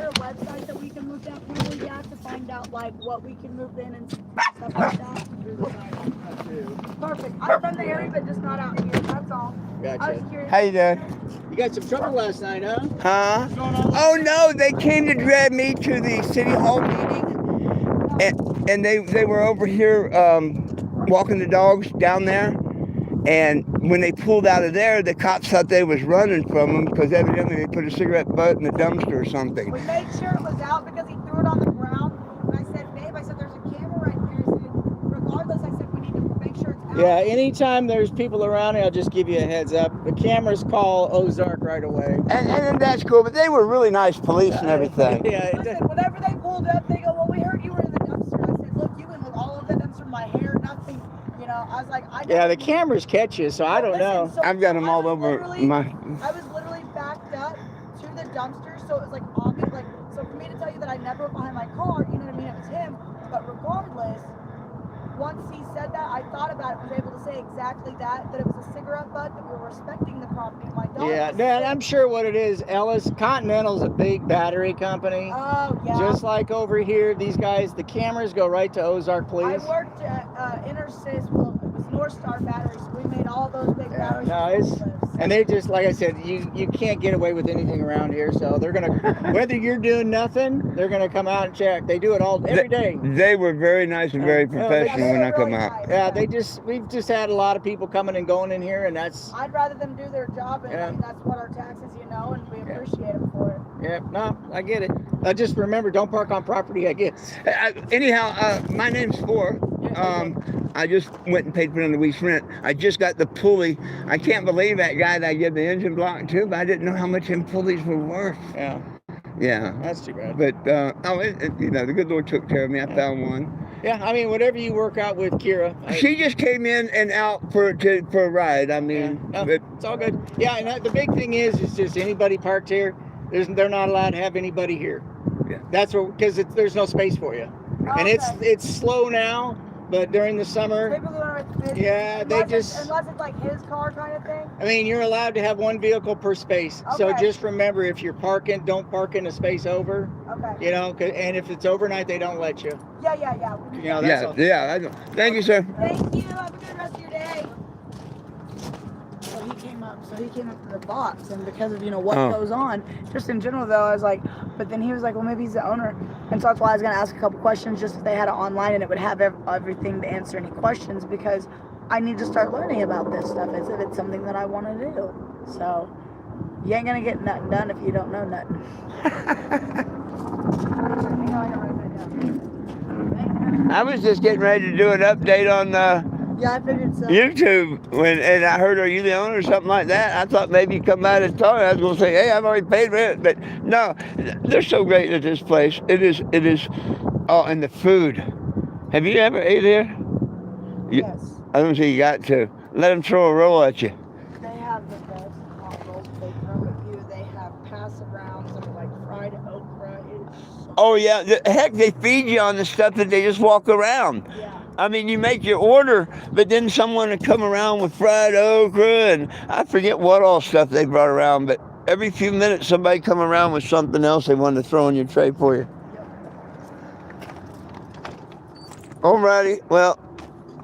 there a website that we can look at probably to find out like what we can move in and stuff like that? Perfect. I'm from the area, but just not out here. That's all. Gotcha. I was curious. How you doing? You got some trouble last night, huh? Huh? What's going on? Oh no, they came to drag me to the city hall meeting, and they were over here walking the dogs down there. And when they pulled out of there, the cops thought they was running from them because evidently they put a cigarette butt in the dumpster or something. We made sure it was out because he threw it on the ground. And I said, babe, I said, there's a camera right there. I said, regardless, I said, we need to make sure it's out. Yeah, anytime there's people around here, I'll just give you a heads up. The cameras call Ozark right away. And that's cool, but they were really nice police and everything. Yeah. Listen, whenever they pulled up, they go, well, we heard you were in the dumpster. I said, look, you went with all of the dumpster, my hair, nothing. You know, I was like, Yeah, the cameras catch you, so I don't know. So I've got them all over my... I was literally backed up to the dumpster, so it was like obvious. Like, so for me to tell you that I never went behind my car, you know what I mean? It was him. But regardless, once he said that, I thought about it, was able to say exactly that it was a cigarette butt, that we were respecting the property of my dog. Yeah, I'm sure what it is, Ellis, Continental's a big battery company. Oh, yeah. Just like over here, these guys, the cameras go right to Ozark Police. I worked at Intersys, well, it was North Star batteries, so we made all those big batteries. And they just, like I said, you can't get away with anything around here, so they're going to, whether you're doing nothing, they're going to come out and check. They do it every day. They were very nice and very professional when I come out. Yeah, we've just had a lot of people coming and going in here, and that's... I'd rather them do their job, and I mean, that's what our taxes, you know, and we appreciate them for it. Yeah, no, I get it. Just remember, don't park on property, I guess. Anyhow, my name's Four. I just went and paid for another week's rent. I just got the pulley. I can't believe that guy that I gave the engine block to, but I didn't know how much them pulleys were worth. Yeah. That's too bad. But, the good Lord took care of me. I found one. Yeah, I mean, whatever you work out with Kira. She just came in and out for a ride. I mean, it's all good. Yeah, and the big thing is just anybody parked here, they're not allowed to have anybody here. Yeah. That's because there's no space for you. And it's slow now, but during the summer, unless it's like his car kind of thing. I mean, you're allowed to have one vehicle per space. Okay. So just remember, if you're parking, don't park in a space over. Okay. You know, and if it's overnight, they don't let you. Yeah. You know, that's all. Thank you, sir. Thank you. Have a good rest of your day. So he came up to the box, and because of what goes on, just in general though, I was like, but then he was like, well, maybe he's the owner, and so that's why I was gonna ask a couple questions, just if they had it online and it would have everything to answer any questions, because I need to start learning about this stuff if it's something that I want to do. So you ain't gonna get nothing done if you don't know nothing. I was just getting ready to do an update on I figured so. YouTube, and I heard, are you the owner or something like that? I thought maybe you come by and talk. I was going to say, hey, I've already paid rent. But no, they're so great at this place. It is, and the food. Have you ever ate there? Yes. I don't think you got to. Let them throw a roll at you. They have the best hot rolls. They throw at you. They have pass-arounds of like fried okra. Oh, yeah. Heck, they feed you on the stuff that they just walk around. Yeah. I mean, you make your order, but then someone would come around with fried okra, and I forget what all stuff they brought around, but every few minutes somebody come around with something else they wanted to throw in your tray for you. Alrighty, well,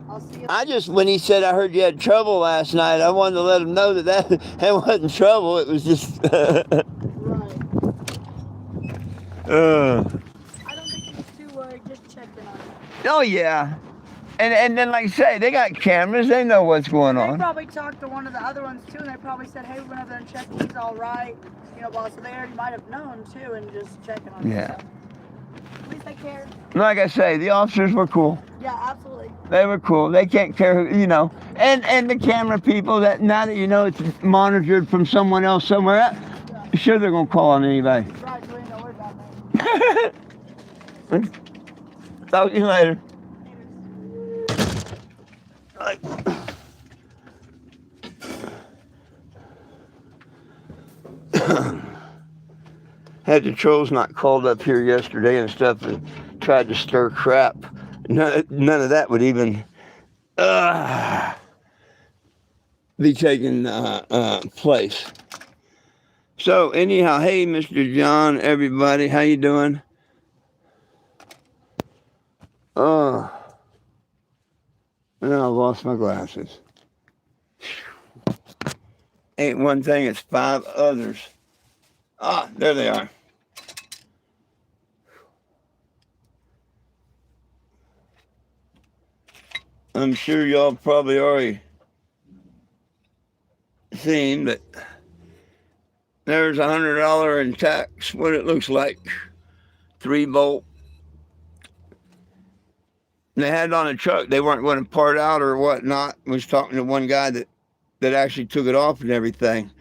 I'll see you. when he said I heard you had trouble last night, I wanted to let him know that wasn't trouble, it was just... Right. I don't think he was too worried, just checking on it. Oh, yeah. And then, like I say, they got cameras. They know what's going on. They probably talked to one of the other ones, too, and they probably said, hey, we went over there and checked. He's all right. Boss, so they already might have known, too, and just checking on him. Yeah. So. At least they cared. Like I say, the officers were cool. Yeah, absolutely. They were cool. They can't care, And the camera people, that now that it's monitored from someone else somewhere else, sure they're going to call on anybody. Right, so we ain't gonna worry about that. Talk to you later. Had the trolls not called up here yesterday and stuff and tried to stir crap, none of that would even be taking place. So anyhow, hey, Mr. John, everybody, how you doing? Oh, now I lost my glasses. Ain't one thing, it's 5 others. Ah, there they are. I'm sure y'all probably already seen, but there's $100 in tax, what it looks like. 3-bolt. They had it on a truck. They weren't going to part out or whatnot. I was talking to one guy that actually took it off and everything.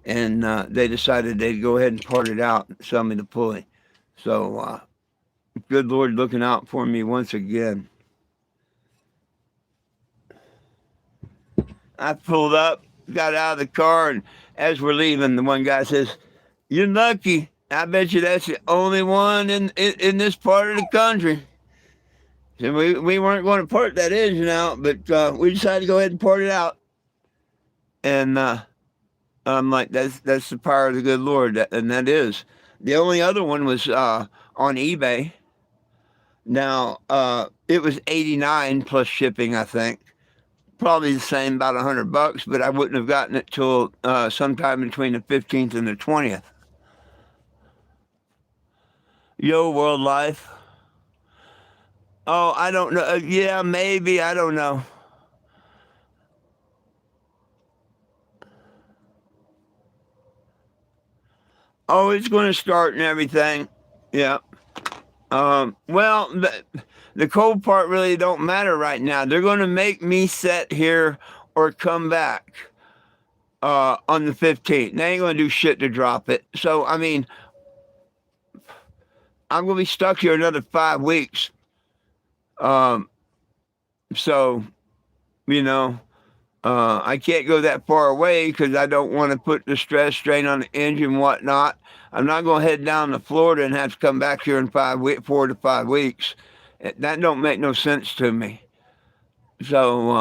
And they decided they'd go ahead and part it out and sell me the pulley. So, good Lord looking out for me once again. I pulled up, got out of the car, and as we're leaving, the one guy says, "You're lucky. I bet you that's the only one in this part of the country." So we weren't going to part that engine out, but we decided to go ahead and part it out. And I'm like, that's the power of the good Lord, and that is. The only other one was on eBay. Now, it was $89 plus shipping, I think. Probably the same, about $100, but I wouldn't have gotten it till sometime between the 15th and the 20th. Yo, world life. Oh, I don't know. Yeah, maybe. I don't know. Oh, it's going to start and everything. Yeah. Well, the cold part really don't matter right now. They're going to make me sit here or come back on the 15th. They ain't going to do shit to drop it. So, I mean, I'm going to be stuck here another 5 weeks. So, you know, I can't go that far away because I don't want to put the stress strain on the engine and whatnot. I'm not going to head down to Florida and have to come back here in 4 to 5 weeks. That don't make no sense to me. So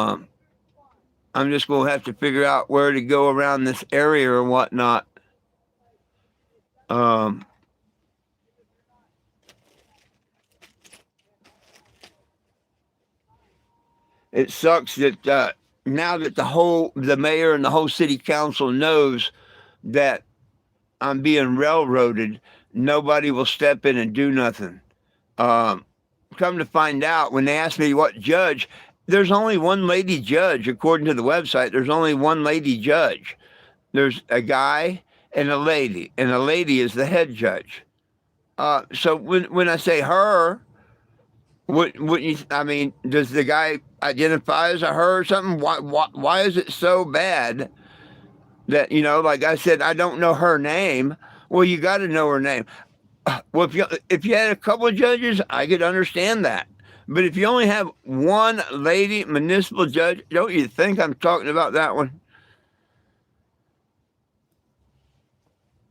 I'm just going to have to figure out where to go around this area or whatnot. It sucks that now that the mayor and the whole city council knows that I'm being railroaded, nobody will step in and do nothing. Come to find out, when they asked me what judge, there's only one lady judge, according to the website. There's only one lady judge. There's a guy and a lady is the head judge. So when I say her, wouldn't you? I mean, does the guy identify as a her or something? Why is it so bad that, like I said, I don't know her name? Well, you got to know her name. Well, if you had a couple of judges, I could understand that. But if you only have one lady municipal judge, don't you think I'm talking about that one?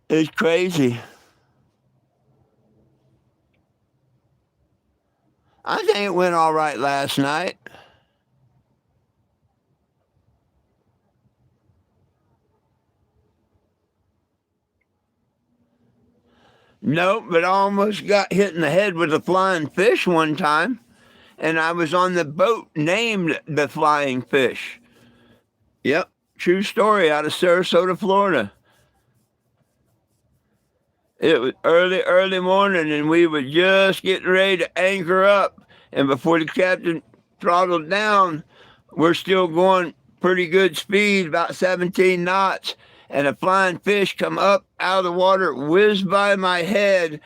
It's crazy. I think it went all right last night. Nope, but I almost got hit in the head with a flying fish one time. And I was on the boat named the Flying Fish. Yep, true story out of Sarasota, Florida. It was early morning, and we were just getting ready to anchor up. And before the captain throttled down, we're still going pretty good speed, about 17 knots. And a flying fish come up out of the water, whizzed by my head,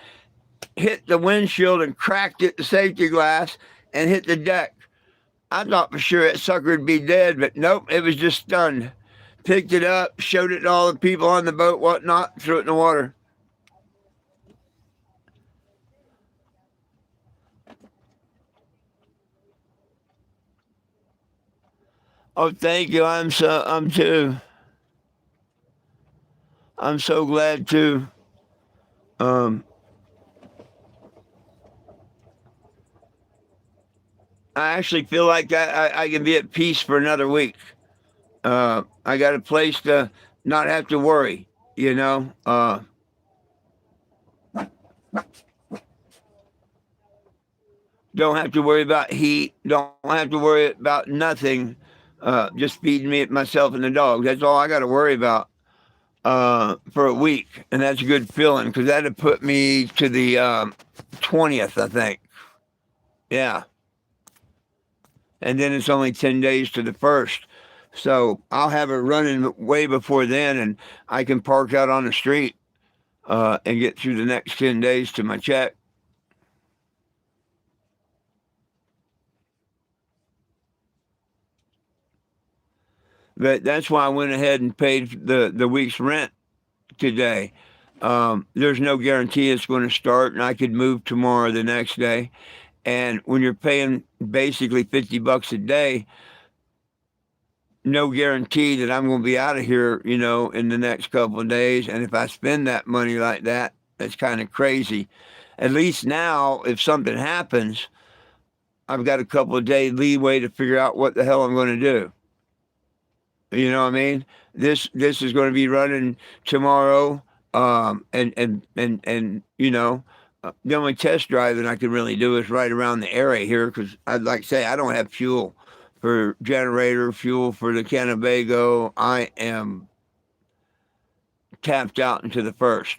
hit the windshield and cracked it, the safety glass, and hit the deck. I thought for sure that sucker would be dead, but nope, it was just stunned. Picked it up, showed it to all the people on the boat, whatnot, threw it in the water. Oh, thank you. I'm so glad too. I actually feel like I can be at peace for another week. I got a place to not have to worry. you know. Don't have to worry about heat. Don't have to worry about nothing. Just feeding me myself and the dog. That's all I got to worry about for a week, and that's a good feeling because that'd put me to the 20th, I think. Yeah, and then it's only 10 days to the first, so I'll have it running way before then, and I can park out on the street and get through the next 10 days to my check. But that's why I went ahead and paid the week's rent today. There's no guarantee it's going to start, and I could move tomorrow or the next day. And when you're paying basically $50 a day, no guarantee that I'm going to be out of here, in the next couple of days. And if I spend that money like that, that's kind of crazy. At least now, if something happens, I've got a couple of day leeway to figure out what the hell I'm going to do. You know what I mean? This is going to be running tomorrow, and the only test driving I can really do is right around the area here because I'd like to say I don't have fuel for generator, fuel for the Cannebago. I am tapped out into the first.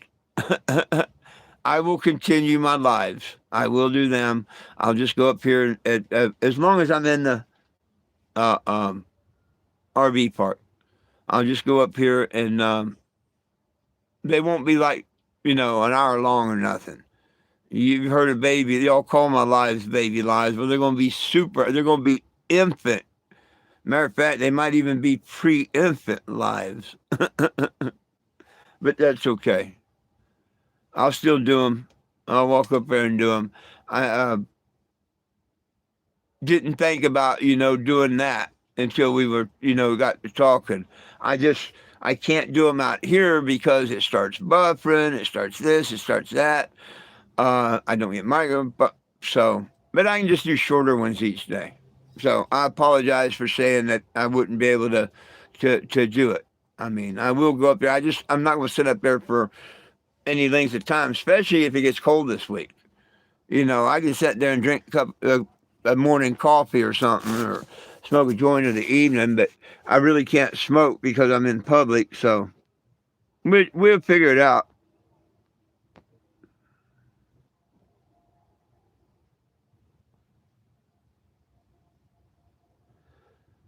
I will continue my lives. I will do them. I'll just go up here as long as I'm in the uh, um, RV park. I'll just go up here and they won't be like, an hour long or nothing. You've heard of baby. They all call my lives baby lives, but they're going to be they're going to be infant. Matter of fact, they might even be pre-infant lives. But that's okay. I'll still do them. I'll walk up there and do them. I didn't think about, doing that until we were, got to talking. I can't do them out here because it starts buffering, it starts this, it starts that. I don't get micro, but I can just do shorter ones each day. So I apologize for saying that I wouldn't be able to do it. I mean, I will go up there. I'm not going to sit up there for any length of time, especially if it gets cold this week. I can sit there and drink a morning coffee or something, or smoke a joint in the evening, but I really can't smoke because I'm in public. So we'll figure it out.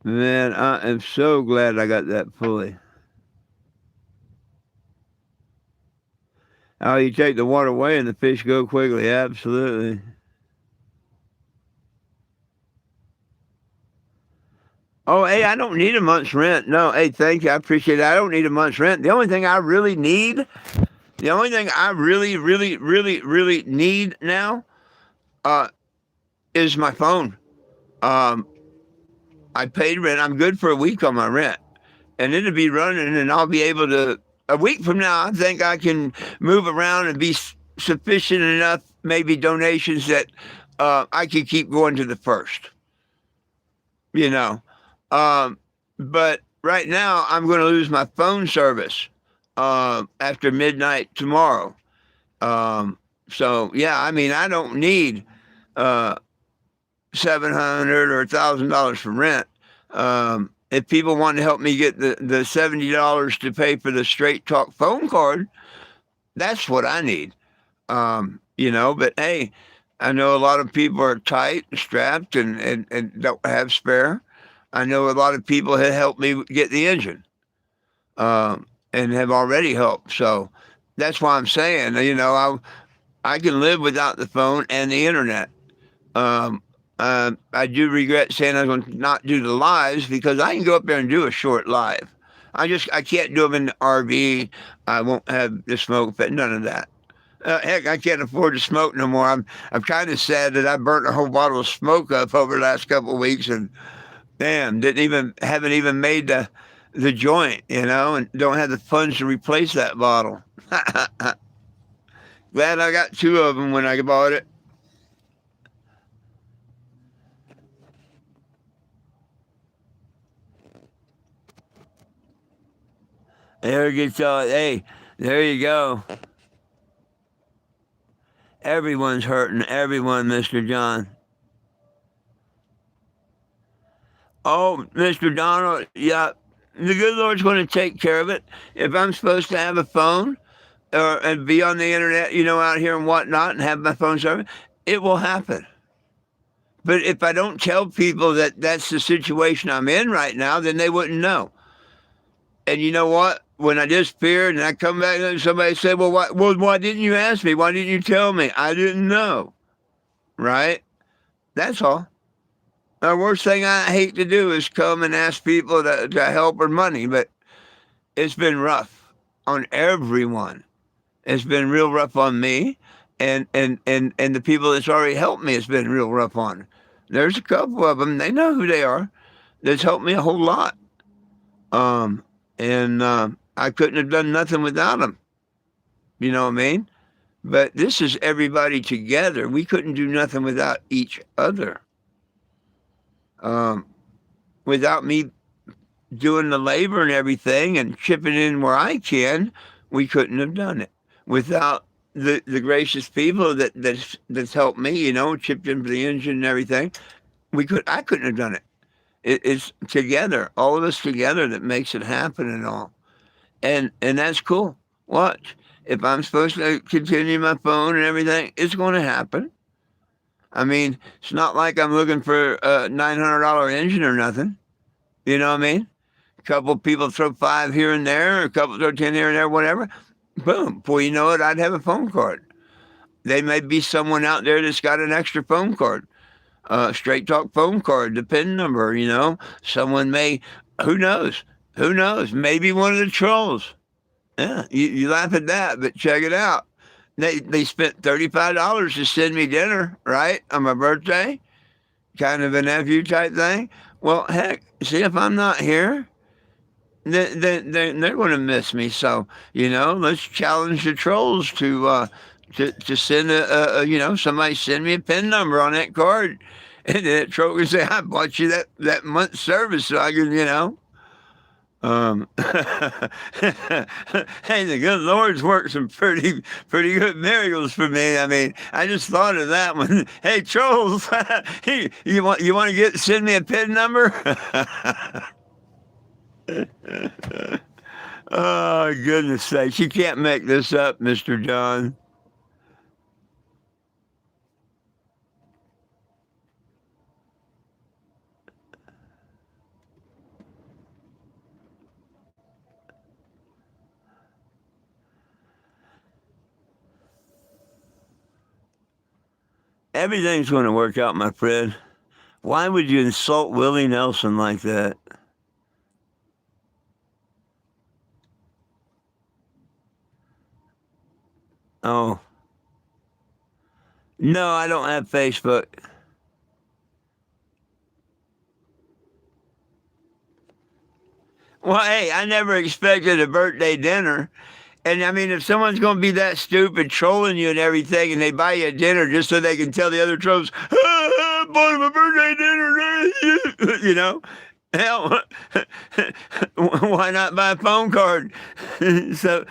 Man, I am so glad I got that pulley. Oh, you take the water away and the fish go quickly. Absolutely. Oh, hey, I don't need a month's rent. No, hey, thank you. I appreciate it. I don't need a month's rent. The only thing I really need, the only thing I really, really, really, really need now uh, is my phone. Um, I paid rent. I'm good for a week on my rent. And it'll be running, and I'll be able to. A week from now, I think I can move around and be sufficient enough, maybe donations that I could keep going to the first. You know, um, but right now I'm going to lose my phone service after midnight tomorrow. Um, so yeah, I mean, I don't need uh, 700 or $1,000 for rent. If people want to help me get the $70 to pay for the Straight Talk phone card, that's what I need. But hey, I know a lot of people are tight, strapped, and don't have spare. I know a lot of people have helped me get the engine and have already helped. So that's why I'm saying, I can live without the phone and the internet. Um, I do regret saying I was going to not do the lives because I can go up there and do a short live. I can't do them in the RV. I won't have the smoke, but none of that. Heck, I can't afford to smoke no more. I'm kind of sad that I burnt a whole bottle of smoke up over the last couple of weeks, and damn, haven't even made the joint, and don't have the funds to replace that bottle. Glad I got two of them when I bought it. There gets hey, There you go. Everyone's hurting. Everyone, Mr. John. Oh, Mr. Donald, yeah, the good Lord's going to take care of it. If I'm supposed to have a phone and be on the internet, out here and whatnot, and have my phone service, it will happen. But if I don't tell people that that's the situation I'm in right now, then they wouldn't know. And you know what? When I disappeared and I come back and somebody said, why didn't you ask me? Why didn't you tell me? I didn't know. Right? That's all. The worst thing I hate to do is come and ask people to help or money, but it's been rough on everyone. It's been real rough on me, and the people that's already helped me, it's been real rough on. There's a couple of them, they know who they are, that's helped me a whole lot. And I couldn't have done nothing without them. You know what I mean? But this is everybody together. We couldn't do nothing without each other. Without me doing the labor and everything and chipping in where I can, we couldn't have done it. Without the gracious people that's helped me, chipped in for the engine and everything, I couldn't have done it. It's together, all of us together, that makes it happen and all. And that's cool. Watch. If I'm supposed to continue my phone and everything, it's going to happen. I mean, it's not like I'm looking for a $900 engine or nothing. You know what I mean? A couple of people throw 5 here and there, or a couple throw 10 here and there, whatever. Boom. Before you know it, I'd have a phone card. They may be someone out there that's got an extra phone card, straight talk phone card, the PIN number, Someone may, who knows? Who knows? Maybe one of the trolls. Yeah, you laugh at that, but check it out. They spent $35 to send me dinner, right, on my birthday, kind of a nephew type thing. Well, heck, see, if I'm not here, then they're going to miss me. So, let's challenge the trolls to send somebody send me a PIN number on that card, and then that troll can say, I bought you that month's service, so I can. Hey, the good Lord's worked some pretty good miracles for me. I mean, I just thought of that one. Hey, trolls, you want to send me a PIN number? Oh, goodness sakes, you can't make this up, Mr. John. Everything's going to work out, my friend. Why would you insult Willie Nelson like that? Oh. No, I don't have Facebook. Well, hey, I never expected a birthday dinner. And I mean, if someone's going to be that stupid, trolling you and everything, and they buy you a dinner just so they can tell the other trolls, I bought him a birthday dinner, hell, why not buy a phone card? So,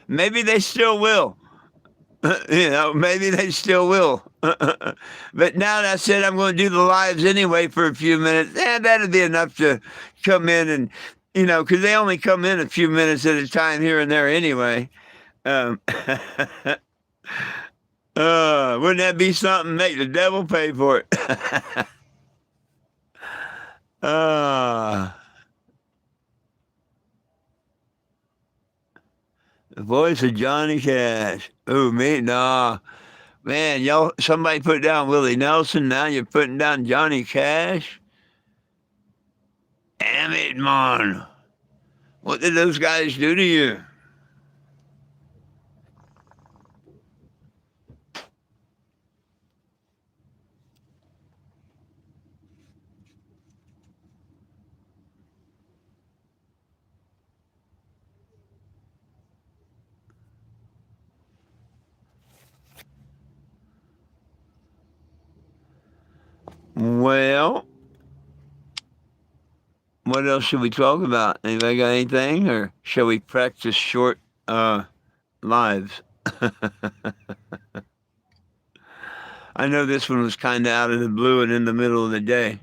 maybe they still will. Maybe they still will. But now that I said I'm going to do the lives anyway for a few minutes, that'd be enough to come in and, because they only come in a few minutes at a time here and there anyway. Wouldn't that be something? Make the devil pay for it. The voice of Johnny Cash. Oh, me? Nah. Man, somebody put down Willie Nelson. Now you're putting down Johnny Cash? Damn it, man. What did those guys do to you? Well, what else should we talk about? Anybody got anything, or shall we practice short lives? I know this one was kind of out of the blue and in the middle of the day.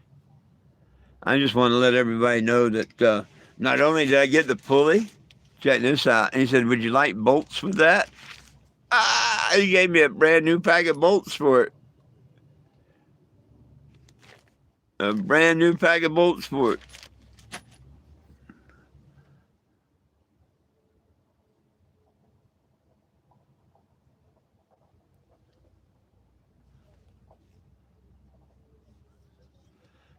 I just want to let everybody know that not only did I get the pulley, check this out. And he said, "Would you like bolts with that?" He gave me a brand new pack of bolts for it. A brand new pack of bolts for it.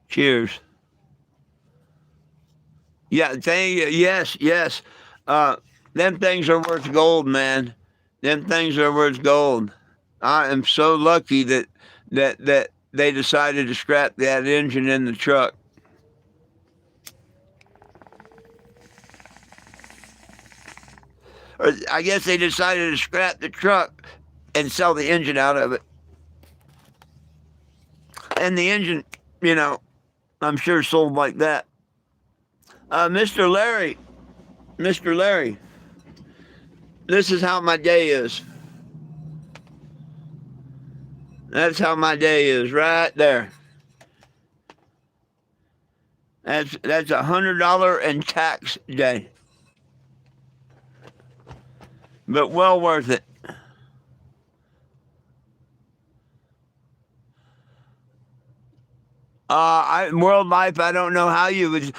Cheers. Yeah, thank you. Yes, yes. Them things are worth gold, man. Them things are worth gold. I am so lucky that they decided to scrap that engine in the truck. Or I guess they decided to scrap the truck and sell the engine out of it. And the engine, you know, I'm sure sold like that. Mr. Larry, this is how my day is. That's how my day is, right there. That's $100 in tax day, but well worth it. World Life, I don't know how you would. If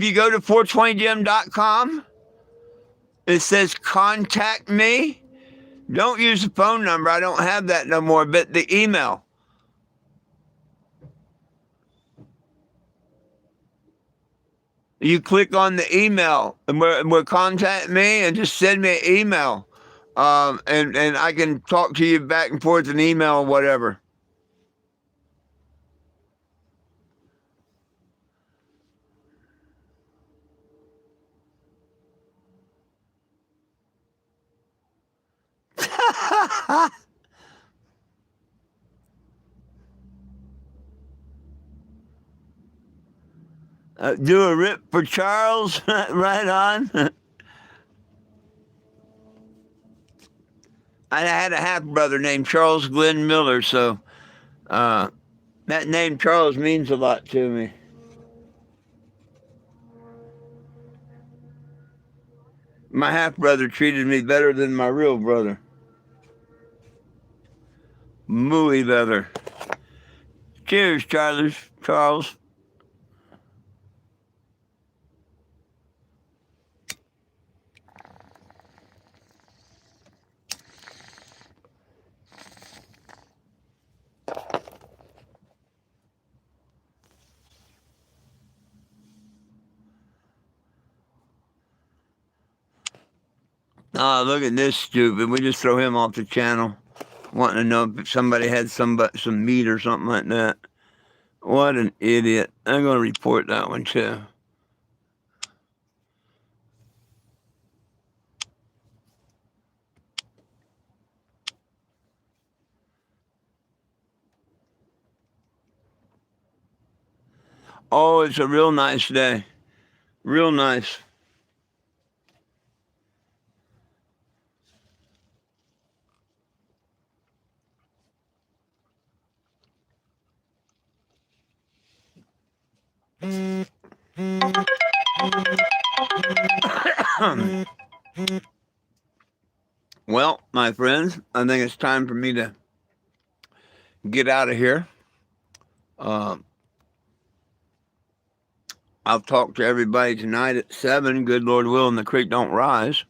you go to 420gym.com, it says contact me. Don't use the phone number. I don't have that no more, but the email. You click on the email and we're contact me and just send me an email. And I can talk to you back and forth in email or whatever. Do a rip for Charles, right on. I had a half-brother named Charles Glenn Miller, so that name Charles means a lot to me. My half-brother treated me better than my real brother. Muy better. Cheers, Charles. Oh, look at this stupid. We just throw him off the channel. Wanting to know if somebody had some meat or something like that. What an idiot. I'm going to report that one too. Oh, it's a real nice day. Real nice. Well, my friends, I think it's time for me to get out of here. I'll talk to everybody tonight at 7. Good Lord willing, the creek don't rise.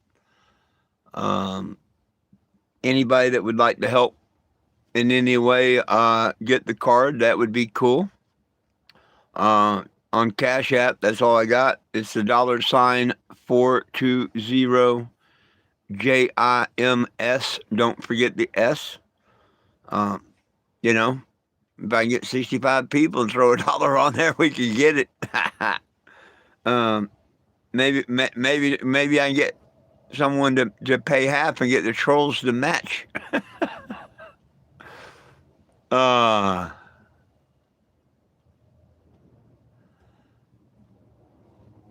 Anybody that would like to help in any way get the card, that would be cool. On Cash App, that's all I got. It's the $420 JIMS. Don't forget the S. You know, if I can get 65 people and throw $1 on there, we can get it. Maybe I can get someone to pay half and get the trolls to match.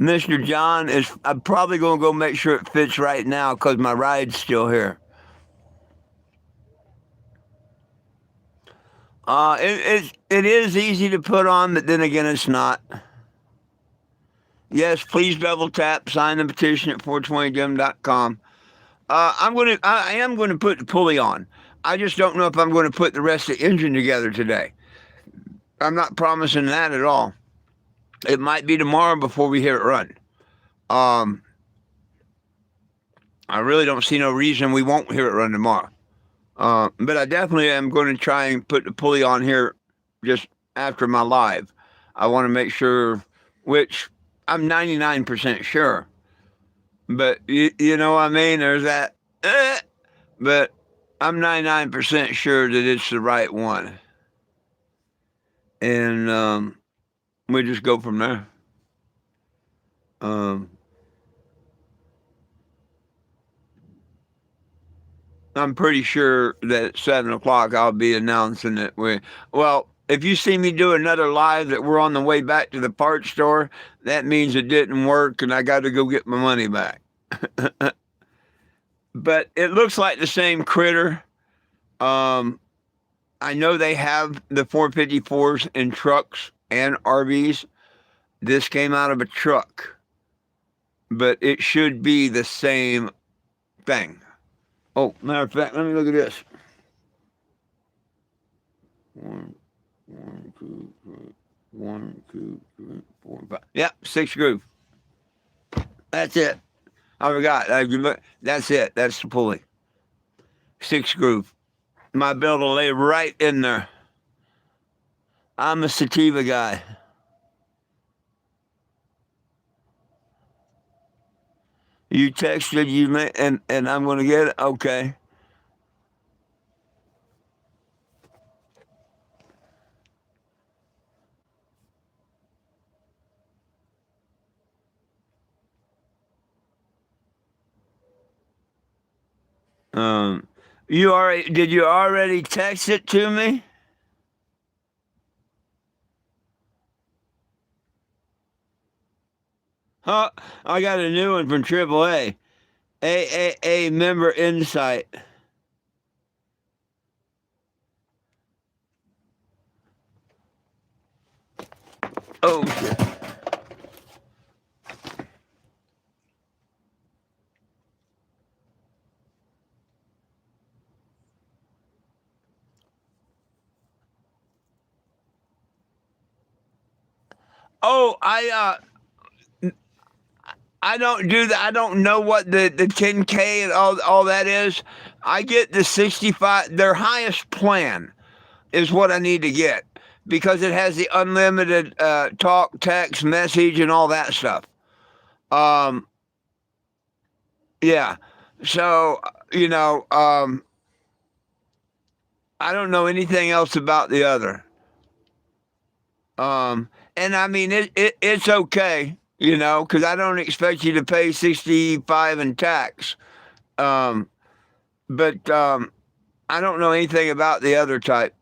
Mr. John is. I'm probably going to go make sure it fits right now because my ride's still here. It is easy to put on, but then again, it's not. Yes, please double tap, sign the petition at 420gem.com. I am going to put the pulley on. I just don't know if I'm going to put the rest of the engine together today. I'm not promising that at all. It might be tomorrow before we hear it run. I really don't see no reason we won't hear it run tomorrow. But I definitely am going to try and put the pulley on here just after my live. I want to make sure, which I'm 99% sure. But you know what I mean? There's that, but I'm 99% sure that it's the right one. And we just go from there. I'm pretty sure that at 7 o'clock I'll be announcing that if you see me do another live that we're on the way back to the parts store, that means it didn't work and I got to go get my money back. But it looks like the same critter. I know they have the 454s in trucks and RVs. This came out of a truck, but it should be the same thing. Oh, matter of fact, let me look at this. 1, 2, 3, 1, 2, 3, 4, 5. Yep, 6 groove. That's it. I forgot. That's it. That's the pulley. 6 groove. My belt will lay right in there. I'm a sativa guy. You texted and I'm going to get it? Okay. Did you already text it to me? Huh? I got a new one from AAA. AAA member insight. Oh shit. Oh, I don't do that. I don't know what the 10K and all that is. I get the 65. Their highest plan is what I need to get because it has the unlimited talk, text, message, and all that stuff. Yeah. So I don't know anything else about the other. And I mean, it's okay, because I don't expect you to pay 65 in tax. But I don't know anything about the other type.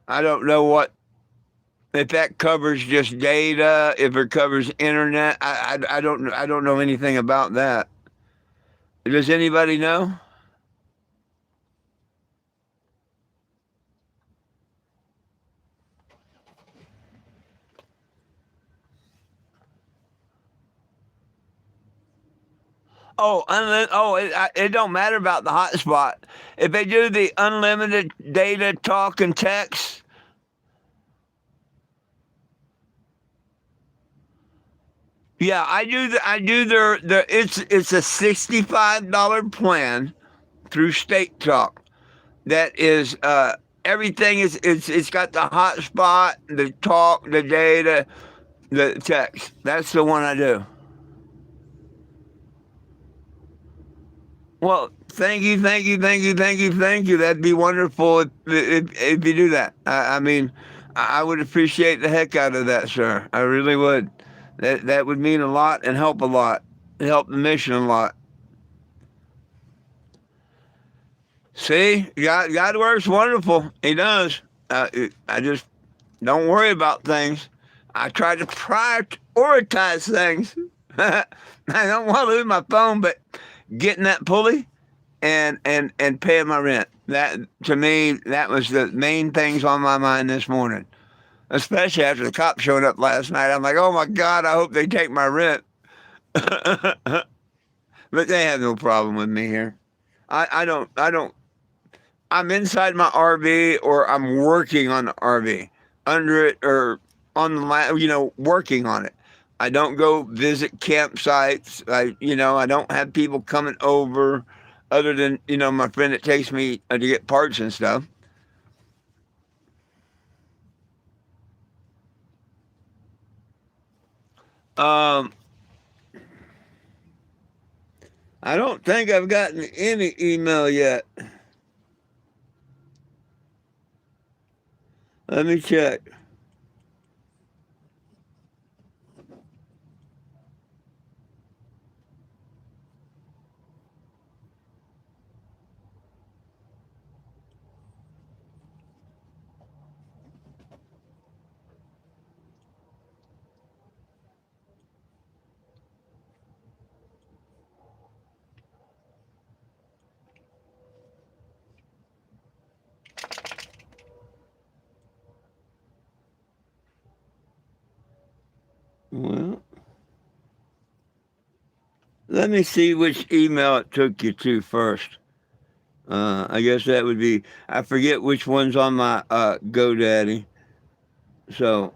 I don't know if that covers just data, if it covers internet. I don't know anything about that. Does anybody know? It don't matter about the hotspot. If they do the unlimited data, talk, and text, yeah, I do their it's a $65 plan through State Talk. That is everything it's got the hotspot, the talk, the data, the text. That's the one I do. Well, thank you. That'd be wonderful if you do that. I mean, I would appreciate the heck out of that, sir. I really would. That would mean a lot and help a lot. Help the mission a lot. See, God works wonderful. He does. don't worry about things. I try to prioritize things. I don't want to lose my phone, but getting that pulley and paying my rent. That, to me, that was the main things on my mind this morning. Especially after the cops showed up last night. I'm like, oh my God, I hope they take my rent. But they have no problem with me here. I don't, I'm inside my RV or I'm working on the RV, under it or on the land, working on it. I don't go visit campsites. I don't have people coming over other than, my friend that takes me to get parts and stuff. I don't think I've gotten any email yet. Let me check. Well, let me see which email it took you to first. I guess that would be, I forget which one's on my GoDaddy. So,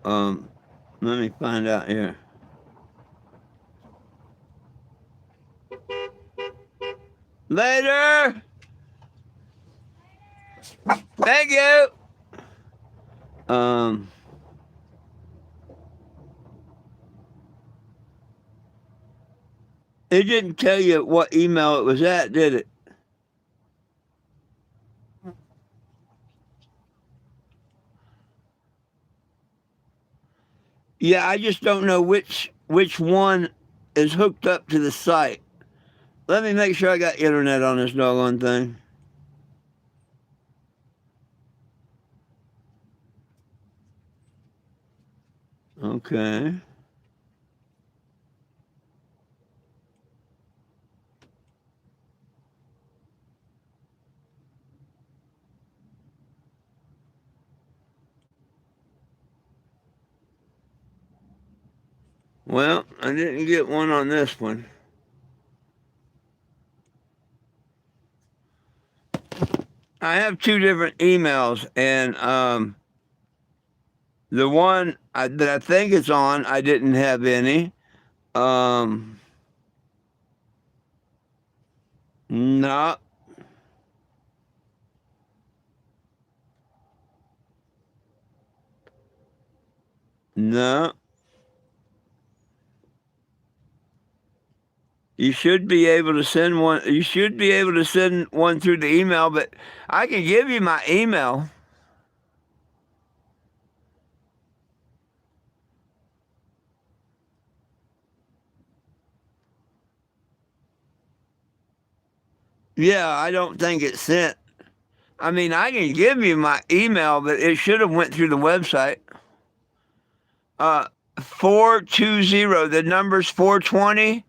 let me find out here. Later! Thank you! It didn't tell you what email it was at, did it? Yeah, I just don't know which one is hooked up to the site. Let me make sure I got internet on this doggone thing. Okay. Well, I didn't get one on this one. I have two different emails, and the one that I think it's on, I didn't have any. No. No. You should be able to send one. You should be able to send one through the email, but I can give you my email. Yeah, I don't think it's sent. I mean, I can give you my email, but it should have went through the website. 420, the number's 420,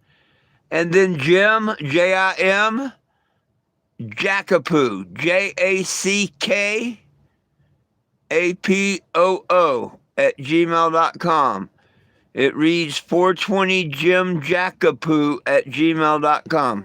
and then Jim, Jim, Jackapoo, JACKAPOO @gmail.com. It reads 420 Jim Jackapoo @gmail.com.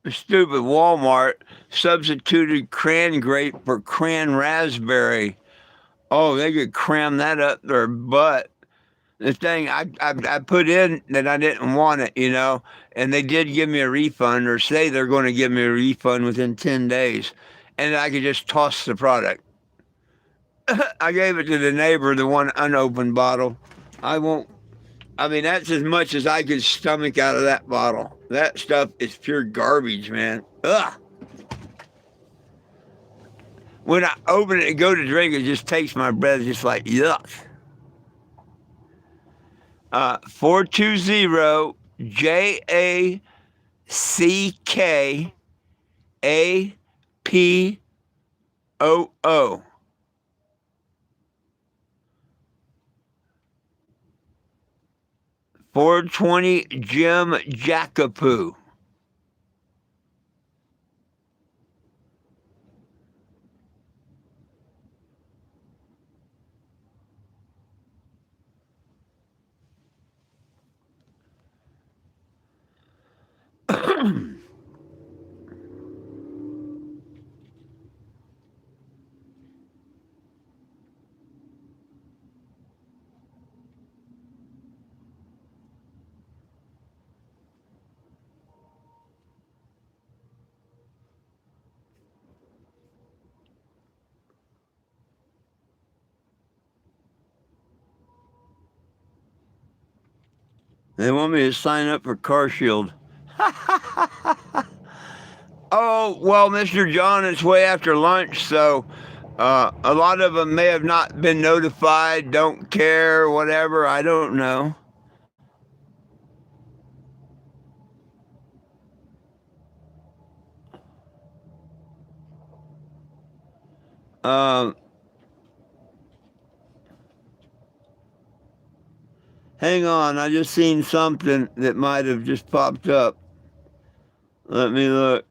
Stupid Walmart substituted cran grape for cran raspberry. Oh, they could cram that up their butt. The thing I put in that I didn't want it, and they did give me a refund, or say they're going to give me a refund within 10 days, and I could just toss the product. I gave it to the neighbor, the one unopened bottle. I I mean, that's as much as I could stomach out of that bottle. That stuff is pure garbage, man. Ugh. When I open it and go to drink, it just takes my breath, just like yuck. 420 JACKAPOO. 420 Jim Jackapoo. They want me to sign up for CarShield. Oh, well, Mr. John, it's way after lunch, so a lot of them may have not been notified, don't care, whatever, I don't know. Hang on, I just seen something that might have just popped up. Let me look.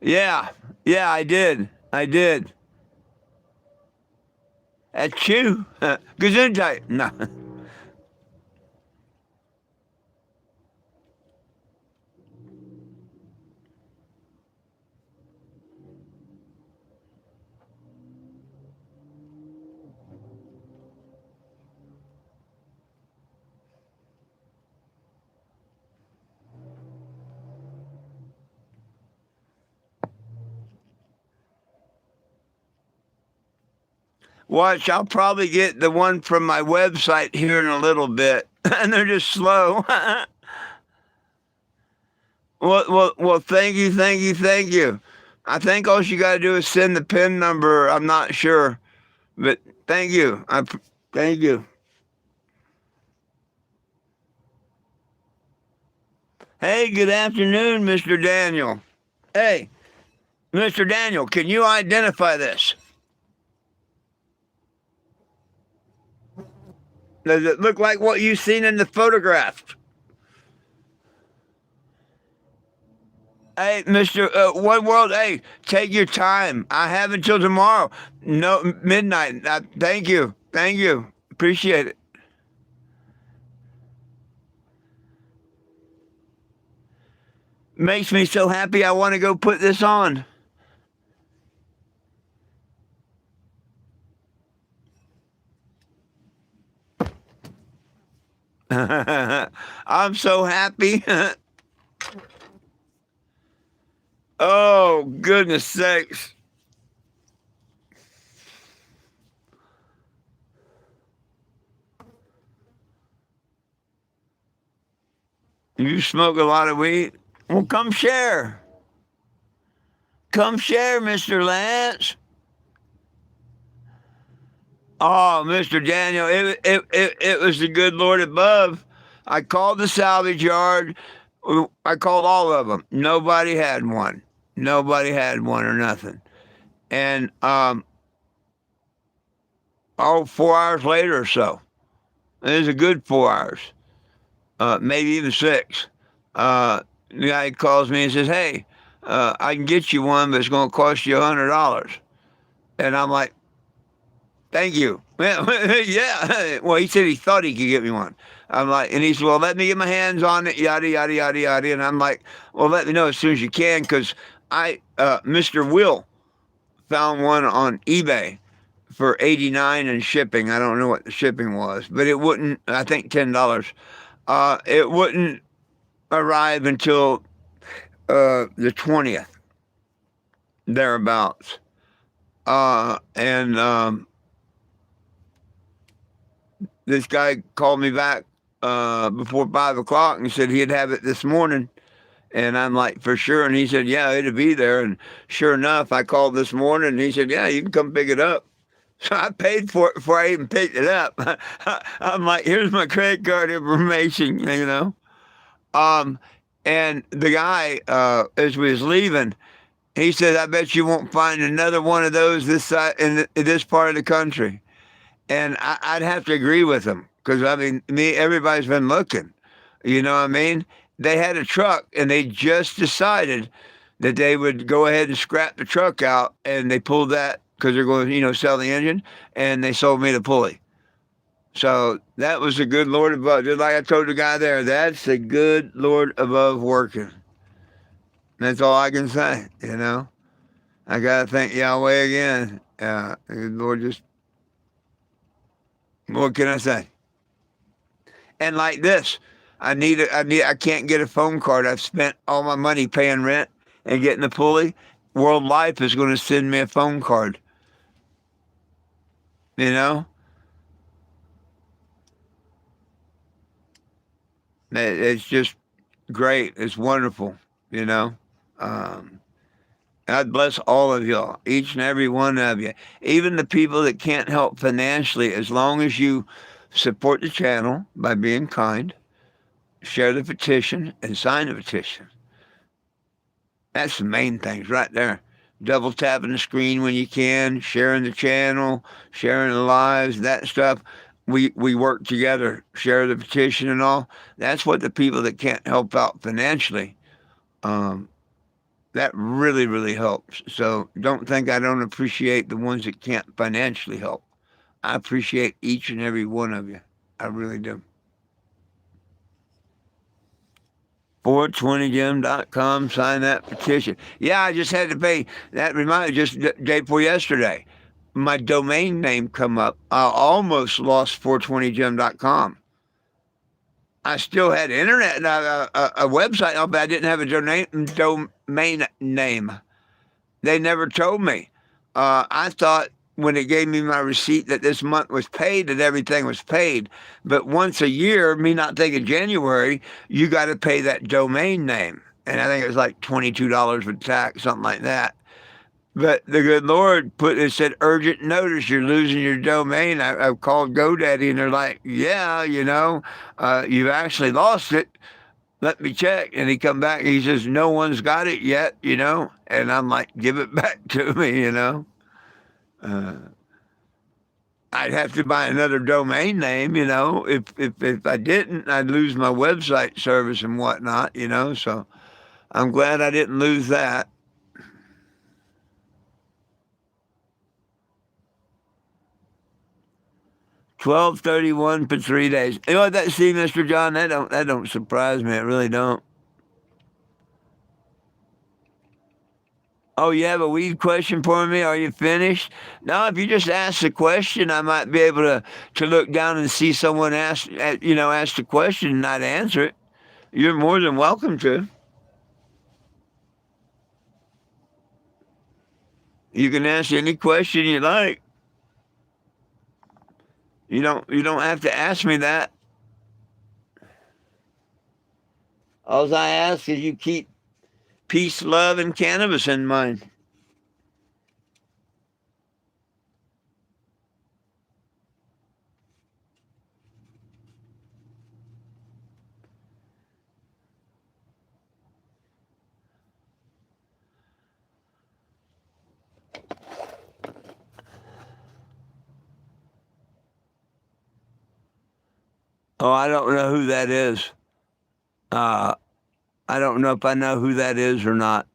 Yeah, I did. That's you. Gesundheit. No. Watch, I'll probably get the one from my website here in a little bit. And they're just slow. Well, thank you. I think all you got to do is send the PIN number. I'm not sure. But thank you. Thank you. Hey, good afternoon, Mr. Daniel. Hey, Mr. Daniel, can you identify this? Does it look like what you've seen in the photograph? Hey, Mr. One World, hey, take your time. I have until tomorrow. No, midnight. Thank you. Appreciate it. Makes me so happy I want to go put this on. I'm so happy. Oh, goodness sakes. You smoke a lot of weed? Well, come share. Come share, Mr. Lance. Oh, Mr. Daniel, it was the good Lord above. I called the salvage yard. I called all of them. Nobody had one. Or nothing. And 4 hours later or so, it was a good 4 hours, maybe even 6. The guy calls me and says, "Hey, I can get you one, but it's going to cost you $100." And I'm like, "Thank you." Yeah. Well, he said he thought he could get me one. I'm like, and he said, "Well, let me get my hands on it, yada, yada, yada, yada." And I'm like, "Well, let me know as soon as you can," because Mr. Will found one on eBay for $89 and shipping. I don't know what the shipping was, but it wouldn't, I think $10. It wouldn't arrive until the 20th, thereabouts. And this guy called me back before 5 o'clock and said he'd have it this morning. And I'm like, for sure. And he said, yeah, it'll be there. And sure enough, I called this morning and he said, yeah, you can come pick it up. So I paid for it before I even picked it up. I'm like, here's my credit card information, you know. And the guy, as we was leaving, he said, I bet you won't find another one of those this side in this part of the country. And I'd have to agree with him because, I mean, everybody's been looking. You know what I mean? They had a truck and they just decided that they would go ahead and scrap the truck out, and they pulled that because they're going to, sell the engine, and they sold me the pulley. So that was the good Lord above. Just like I told the guy there, that's the good Lord above working. That's all I can say, I got to thank Yahweh again. The Lord just, what can I say? And like this, I can't get a phone card. I've spent all my money paying rent and getting the pulley. World Life is going to send me a phone card. It's just great. It's wonderful, God bless all of y'all, each and every one of you. Even the people that can't help financially, as long as you support the channel by being kind, share the petition, and sign the petition. That's the main things right there. Double tapping the screen when you can, sharing the channel, sharing the lives, that stuff. We work together, share the petition and all. That's what the people that can't help out financially, that really, really helps. So don't think I don't appreciate the ones that can't financially help. I appreciate each and every one of you. I really do. 420gym.com, sign that petition. Yeah, I just had to pay. That reminded just the day before yesterday. My domain name come up. I almost lost 420gym.com. I still had internet, a website, but I didn't have a domain name. They never told me. I thought when it gave me my receipt that this month was paid, that everything was paid. But once a year, me not thinking January, you got to pay that domain name. And I think it was like $22 with tax, something like that. But the good Lord it said, urgent notice, you're losing your domain. I've called GoDaddy, and they're like, yeah, you've actually lost it. Let me check. And he come back and he says, no one's got it yet, And I'm like, give it back to me, I'd have to buy another domain name, If I didn't, I'd lose my website service and whatnot, So I'm glad I didn't lose that. $12.31 for 3 days. You know what that? See, Mr. John, that don't surprise me. It really don't. Oh, you have a weed question for me? Are you finished? No, if you just ask the question, I might be able to look down and see someone ask the question and not answer it. You're more than welcome to. You can ask any question you like. You don't have to ask me that. All I ask is you keep peace, love, and cannabis in mind. Oh, I don't know who that is. I don't know if I know who that is or not.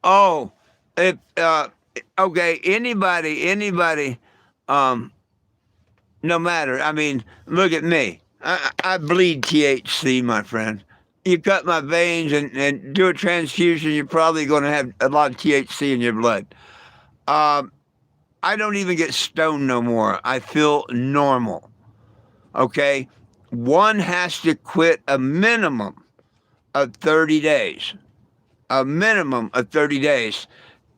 Oh, okay. Anybody, no matter. I mean, look at me. I bleed THC, my friend. You cut my veins and do a transfusion, you're probably going to have a lot of THC in your blood. I don't even get stoned no more. I feel normal. Okay? one has to quit a minimum of 30 days. A minimum of 30 days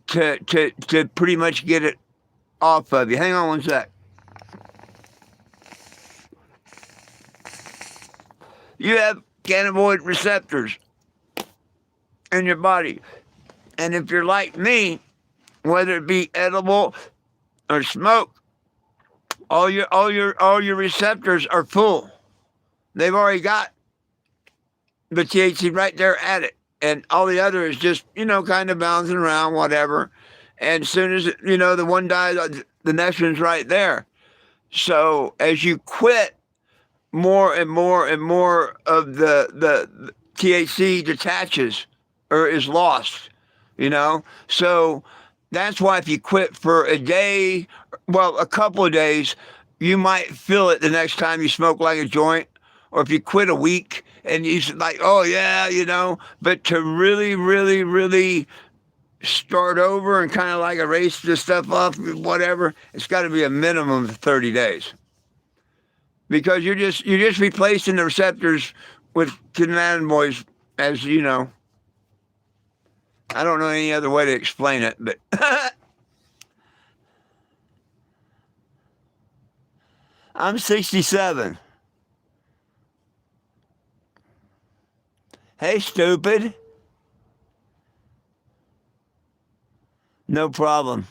to pretty much get it off of you. Hang on one sec. You have cannabinoid receptors in your body. And if you're like me, whether it be edible or smoke, all your receptors are full. They've already got the THC right there at it. And all the other is just, kind of bouncing around, whatever. And as soon as, the one dies, the next one's right there. So as you quit, more and more and more of the THC detaches or is lost, So that's why if you quit for a day, well, a couple of days, you might feel it the next time you smoke like a joint. Or if you quit a week and you're like, oh, yeah, but to really, really, really start over and kind of like erase this stuff off, whatever, it's got to be a minimum of 30 days. Because you're just replacing the receptors with cannabinoids, as you know. I don't know any other way to explain it, but I'm 67. Hey, stupid. No problem.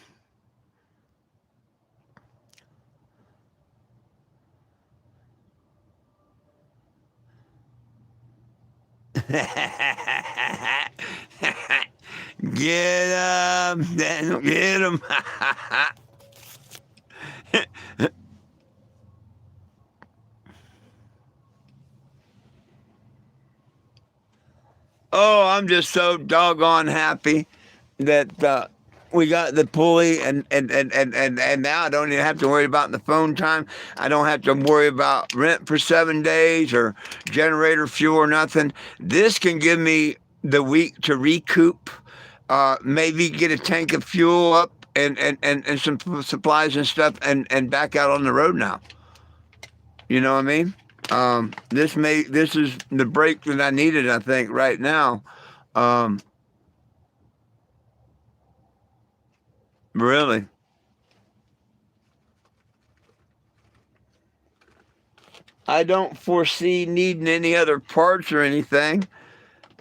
Get him, Daniel, get him. Oh, I'm just so doggone happy that we got the pulley and now I don't even have to worry about the phone time. I don't have to worry about rent for 7 days or generator fuel or nothing. This can give me the week to recoup, maybe get a tank of fuel up and some supplies and stuff and back out on the road now. You know what I mean? This is the break that I needed, I think, right now. Really. I don't foresee needing any other parts or anything.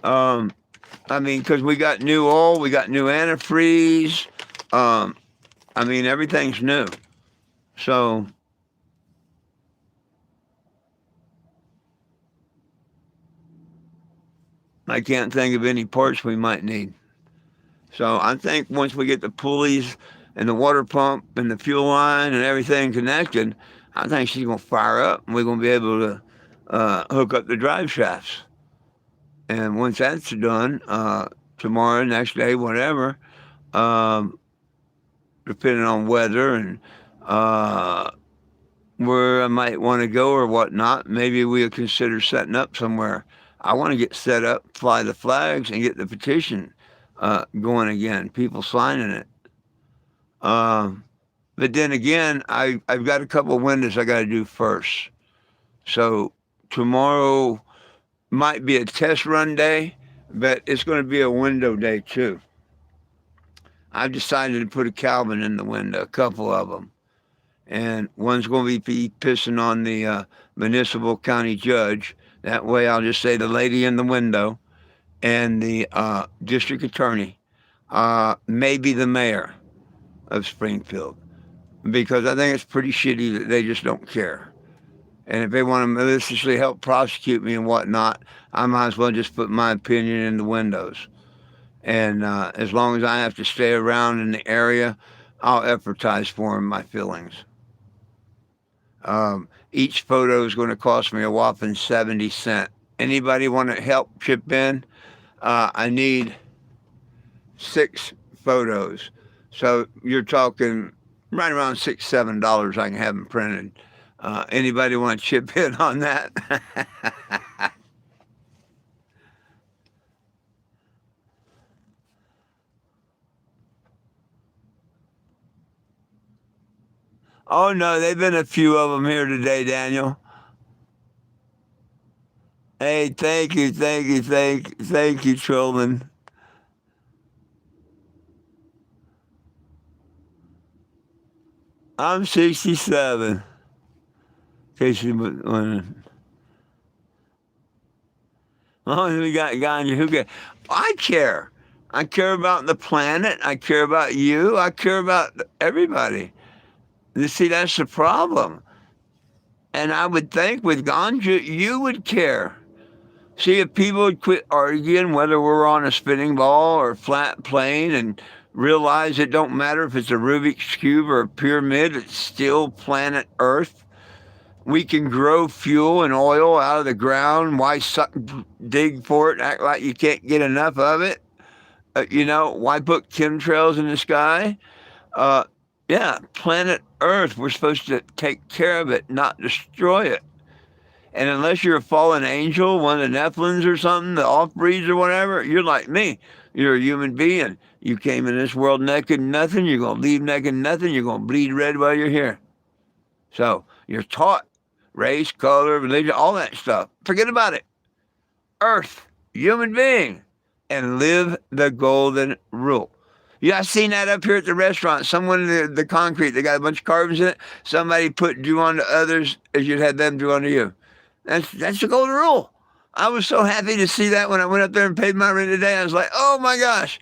Because we got new oil, we got new antifreeze. Everything's new. So I can't think of any parts we might need. So I think once we get the pulleys and the water pump and the fuel line and everything connected, I think she's going to fire up and we're going to be able to hook up the drive shafts. And once that's done, tomorrow, next day, whatever, depending on weather and where I might want to go or whatnot, maybe we'll consider setting up somewhere. I want to get set up, fly the flags, and get the petition going again, people signing it. But then again, I've got a couple of windows I got to do first. So tomorrow might be a test run day, but it's going to be a window day too. I've decided to put a Calvin in the window, a couple of them. And one's going to be pissing on the municipal county judge. That way I'll just say the lady in the window and the district attorney, maybe the mayor of Springfield. Because I think it's pretty shitty that they just don't care. And if they want to maliciously help prosecute me and whatnot, I might as well just put my opinion in the windows. And as long as I have to stay around in the area, I'll advertise for them my feelings. Each photo is going to cost me a whopping 70 cents. Anybody want to help chip in? I need 6 photos. So you're talking right around $6, $7 I can have them printed. Anybody want to chip in on that? Oh, no, they've been a few of them here today, Daniel. Hey, thank you, thank you, Trolman. I'm 67. In case you wondering. As long as we got ganja, who cares? I care. I care about the planet. I care about you. I care about everybody. You see, that's the problem. And I would think with ganja, you would care. See, if people would quit arguing whether we're on a spinning ball or a flat plane and realize it don't matter if it's a Rubik's Cube or a pyramid, it's still planet Earth. We can grow fuel and oil out of the ground. Why dig for it, act like you can't get enough of it? Why put chemtrails in the sky? Uh, yeah, planet Earth, we're supposed to take care of it, not destroy it. And unless you're a fallen angel, one of the Nephilims or something, the off-breeds or whatever, you're like me. You're a human being. You came in this world naked and nothing. You're going to leave naked and nothing. You're going to bleed red while you're here. So you're taught race, color, religion, all that stuff. Forget about it. Earth, human being, and live the golden rule. Yeah, I seen that up here at the restaurant. Someone in the concrete, they got a bunch of carvings in it. Somebody put do unto others as you'd have them do unto you. That's the golden rule. I was so happy to see that when I went up there and paid my rent today. I was like, oh my gosh,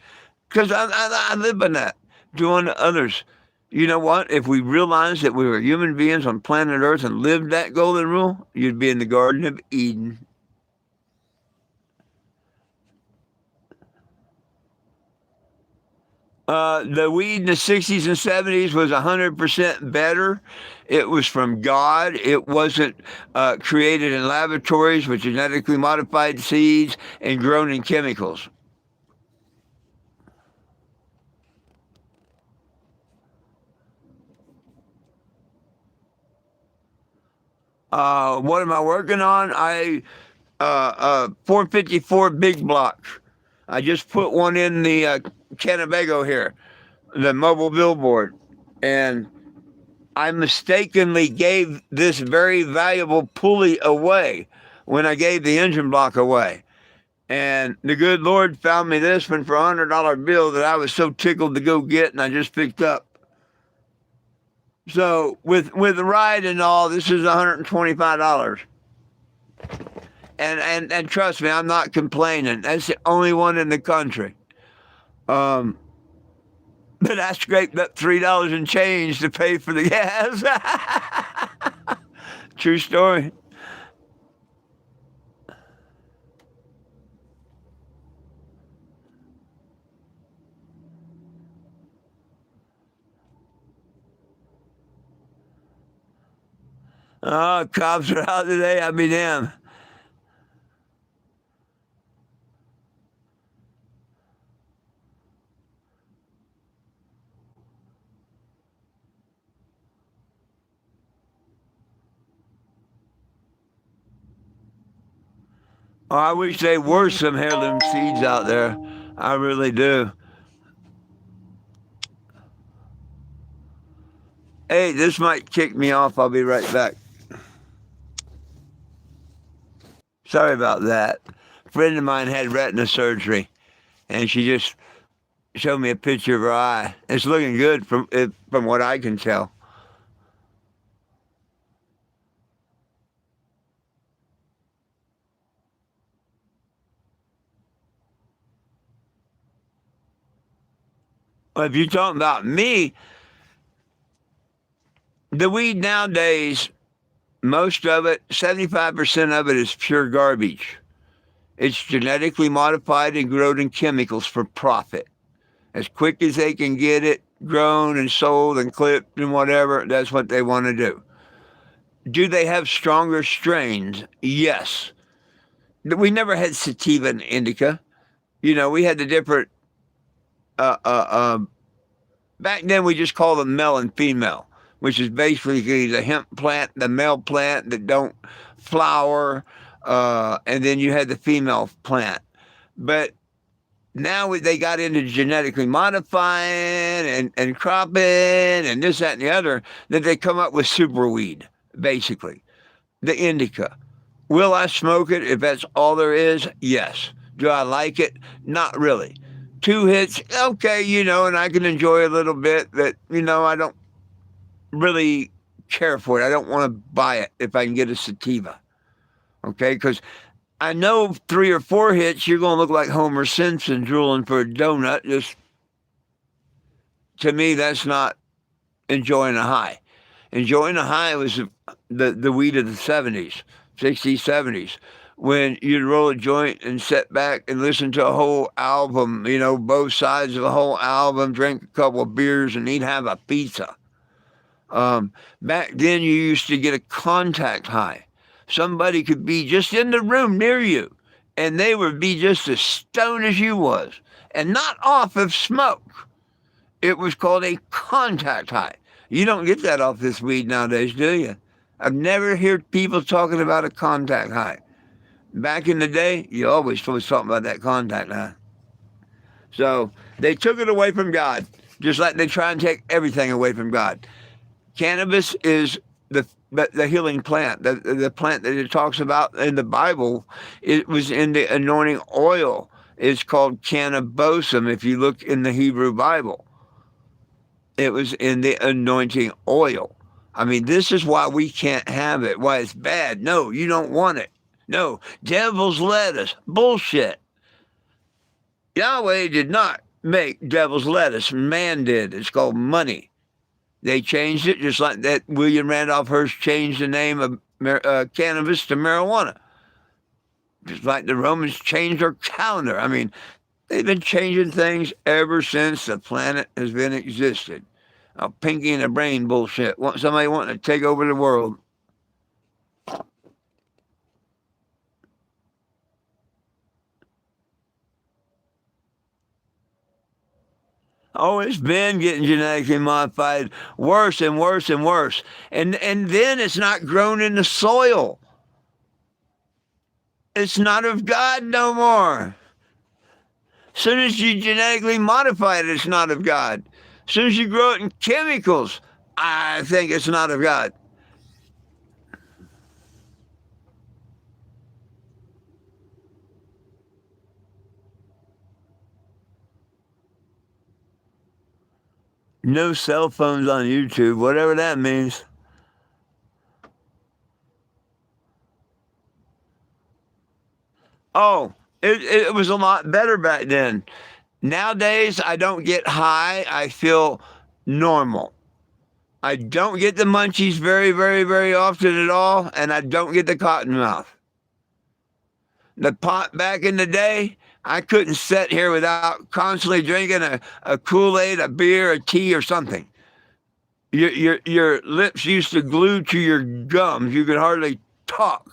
because I live by that. Do unto others. You know what? If we realized that we were human beings on planet Earth and lived that golden rule, you'd be in the Garden of Eden. The weed in the 60s and 70s was 100% better. It was from God. It wasn't created in laboratories with genetically modified seeds and grown in chemicals. What am I working on? 454 big blocks. I just put one in the Cannebago here, the mobile billboard, and I mistakenly gave this very valuable pulley away when I gave the engine block away. And the good Lord found me this one for a $100 bill that I was so tickled to go get, and I just picked up. So with the ride and all, this is $125. And trust me, I'm not complaining. That's the only one in the country. But I scraped up $3 and change to pay for the gas. True story. Oh, cops are out today. I'll be damned. Oh, I wish there were some heirloom seeds out there. I really do. Hey, this might kick me off. I'll be right back. Sorry about that. A friend of mine had retina surgery, and she just showed me a picture of her eye. It's looking good from what I can tell. Well, if you're talking about me, the weed nowadays, most of it, 75% of it is pure garbage. It's genetically modified and grown in chemicals for profit. As quick as they can get it grown and sold and clipped and whatever, that's what they want to do. Do they have stronger strains? Yes. We never had sativa and indica. We had the different, back then we just called them male and female, which is basically the hemp plant, the male plant that don't flower, and then you had the female plant. But now they got into genetically modifying and cropping and this, that, and the other, that they come up with super weed, basically, the indica. Will I smoke it if that's all there is? Yes. Do I like it? Not really. 2 hits, okay, and I can enjoy a little bit, but, I don't really care for it. I don't want to buy it if I can get a sativa, okay? Because I know 3 or 4 hits, you're going to look like Homer Simpson drooling for a donut. Just, to me, that's not enjoying a high. Enjoying a high was the weed of the 70s, 60s, 70s, when you'd roll a joint and sit back and listen to a whole album, both sides of a whole album, drink a couple of beers, and eat have a pizza. Back then, you used to get a contact high. Somebody could be just in the room near you, and they would be just as stoned as you was, and not off of smoke. It was called a contact high. You don't get that off this weed nowadays, do you? I've never heard people talking about a contact high. Back in the day, you always was talking about that contact high. So they took it away from God, just like they try and take everything away from God. Cannabis is the healing plant, the plant that it talks about in the Bible. It was in the anointing oil. It's called cannabosum if you look in the Hebrew Bible. It was in the anointing oil. I mean, this is why we can't have it, why it's bad. No, you don't want it. No, devil's lettuce. Bullshit. Yahweh did not make devil's lettuce. Man did. It's called money. They changed it just like that William Randolph Hearst changed the name of cannabis to marijuana. Just like the Romans changed their calendar. I mean, they've been changing things ever since the planet has been existed. Pinky in the brain bullshit. Somebody wanting to take over the world. Oh, it's been getting genetically modified worse and worse and worse. And then it's not grown in the soil. It's not of God no more. As soon as you genetically modify it, it's not of God. As soon as you grow it in chemicals, I think it's not of God. No cell phones on YouTube, whatever that means. Oh, it was a lot better back then. Nowadays, I don't get high. I feel normal. I don't get the munchies very, very, very often at all, and I don't get the cotton mouth. The pot back in the day, I couldn't sit here without constantly drinking a Kool-Aid, a beer, a tea, or something. Your lips used to glue to your gums. You could hardly talk.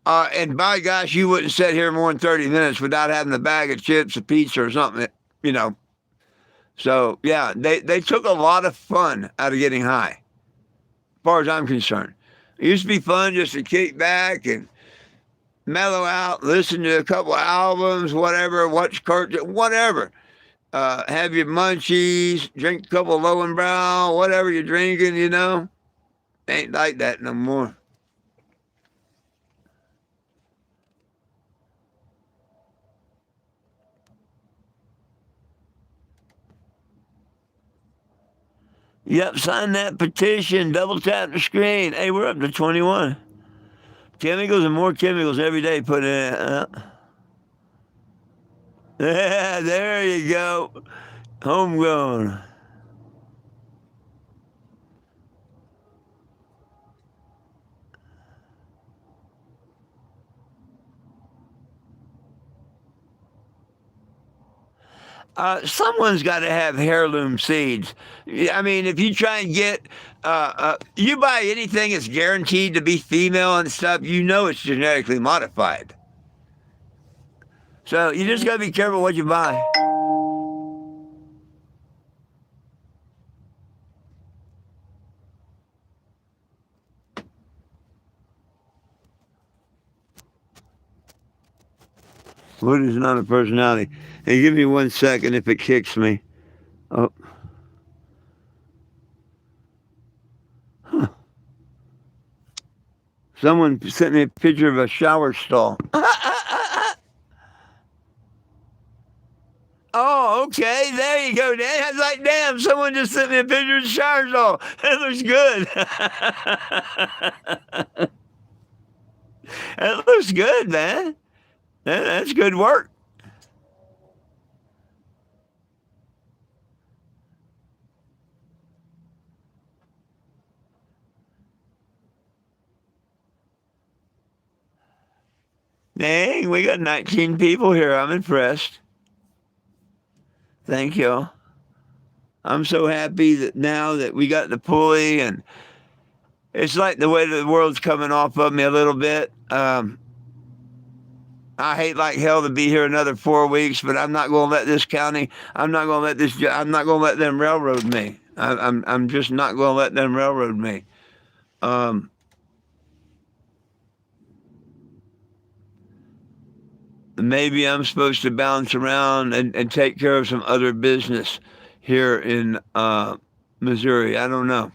And by gosh, you wouldn't sit here more than 30 minutes without having a bag of chips, a pizza, or something, So, yeah, they took a lot of fun out of getting high, as far as I'm concerned. It used to be fun just to kick back and mellow out, listen to a couple of albums, whatever, watch cartoons, whatever. Have your munchies, drink a couple of Lowenbrow, whatever you're drinking, Ain't like that no more. Yep, sign that petition, double tap the screen. Hey, we're up to 21. Chemicals and more chemicals every day put in. Yeah, there you go. Homegrown. Someone's got to have heirloom seeds. I mean, if you try and get, you buy anything that's guaranteed to be female and stuff, it's genetically modified. So you just got to be careful what you buy. What is not a personality? Hey, give me 1 second if it kicks me. Oh. Huh. Someone sent me a picture of a shower stall. Oh, okay. There you go, Dan. I was like, damn, someone just sent me a picture of the shower stall. That looks good. That looks good, man. That's good work. Dang, we got 19 people here. I'm impressed. Thank you. I'm so happy that now that we got the pulley, and it's like the way the world's coming off of me a little bit. I hate like hell to be here another 4 weeks, but I'm not going to let this county. I'm not going to let this. I'm not going to let them railroad me. I'm just not going to let them railroad me. Maybe I'm supposed to bounce around and take care of some other business here in Missouri. I don't know.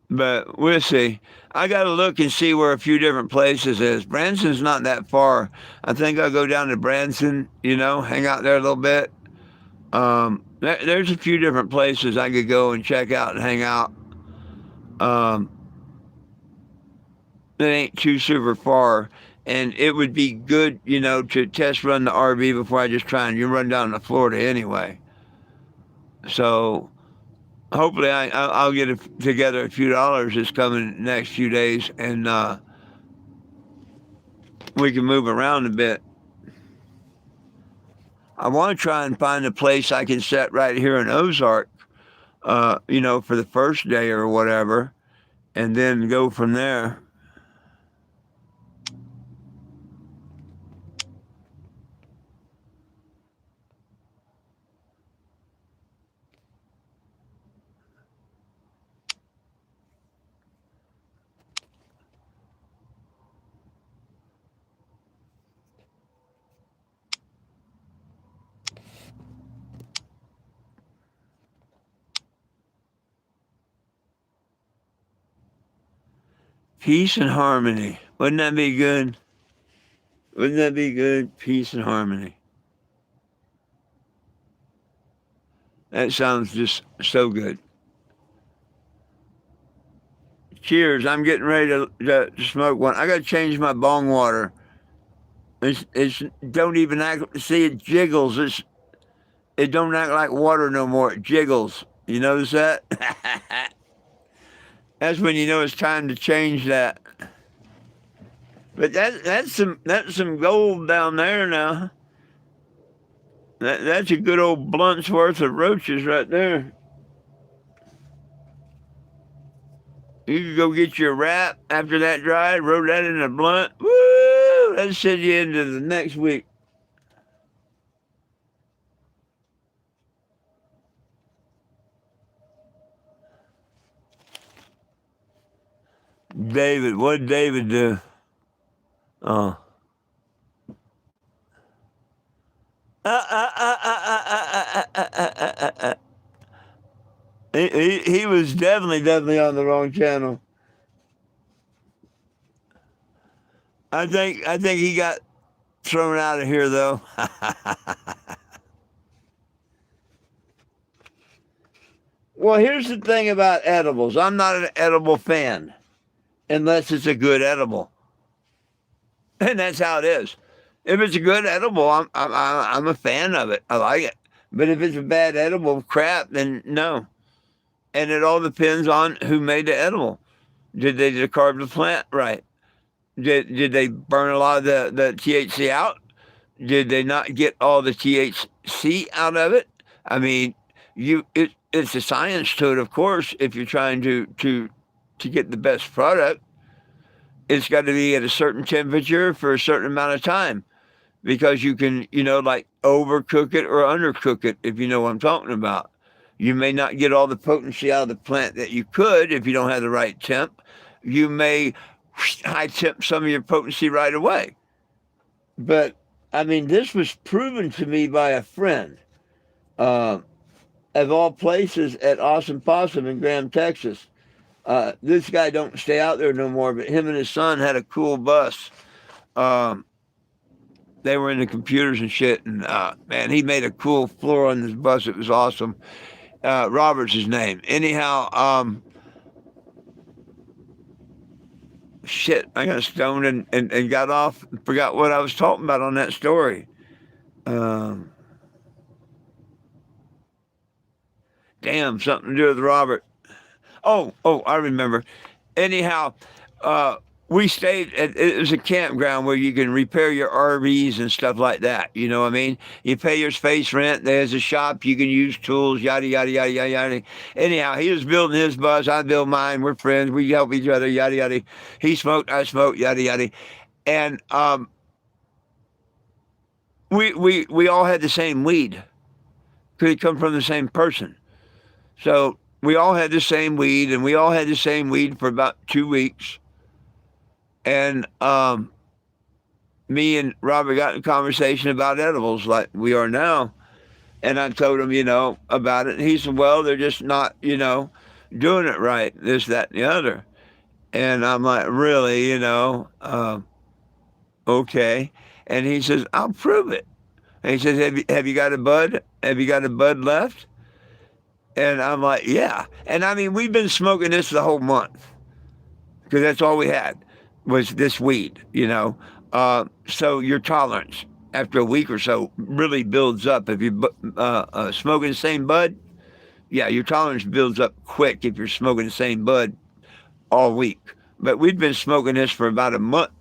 But we'll see. I got to look and see where a few different places is. Branson's not that far. I think I'll go down to Branson, hang out there a little bit. There's a few different places I could go and check out and hang out. It ain't too super far. And it would be good, to test run the RV before I just try and run down to Florida anyway. So hopefully I'll get together a few dollars this coming next few days, and we can move around a bit. I want to try and find a place I can set right here in Ozark, for the first day or whatever, and then go from there. Peace and harmony. Wouldn't that be good? Wouldn't that be good? Peace and harmony. That sounds just so good. Cheers. I'm getting ready to smoke one. I got to change my bong water. It's don't even act. See, it jiggles. It don't act like water no more. It jiggles. You notice that? That's when you know it's time to change that. But that's some gold down there now. That's a good old blunt's worth of roaches right there. You could go get your wrap after that dried, roll that in a blunt. Woo! That'll send you into the next week. David, what did David do? Oh. He was definitely on the wrong channel. I think he got thrown out of here though. Well, here's the thing about edibles. I'm not an edible fan unless it's a good edible. And that's how it is. If it's a good edible, I'm a fan of it. I like it. But if it's a bad edible crap, then no. And it all depends on who made the edible. Did they decarb the plant right? Did they burn a lot of the THC out? Did they not get all the THC out of it? I mean, it's a science to it, of course. If you're trying to get the best product, it's got to be at a certain temperature for a certain amount of time, because you can, like overcook it or undercook it, if you know what I'm talking about. You may not get all the potency out of the plant that you could if you don't have the right temp. You may high temp some of your potency right away. But, I mean, this was proven to me by a friend, of all places, at Awesome Possum in Graham, Texas. This guy don't stay out there no more, but him and his son had a cool bus. Um, they were into computers and shit, and man, he made a cool floor on this bus. It was awesome. Robert's his name. Anyhow, shit, I got stoned and got off and forgot what I was talking about on that story. Damn, something to do with Robert. Oh, I remember. Anyhow, uh, we stayed at, it was a campground where you can repair your RVs and stuff like that. You know what I mean? You pay your space rent. There's a shop. You can use tools, yada, yada, yada, yada, yada. Anyhow, he was building his bus. I build mine. We're friends. We help each other, yada, yada. He smoked. I smoked, yada, yada. And we all had the same weed because it come from the same person. So we all had the same weed, and we all had the same weed for about 2 weeks. And me and Robert got in a conversation about edibles like we are now. And I told him, about it. And he said, well, they're just not, doing it right, this, that, and the other. And I'm like, really, okay. And he says, I'll prove it. And he says, have you got a bud? Have you got a bud left? And I'm like, yeah. And I mean, we've been smoking this the whole month because that's all we had was this weed, So your tolerance after a week or so really builds up. If you're smoking the same bud, yeah, your tolerance builds up quick if you're smoking the same bud all week. But we've been smoking this for about a month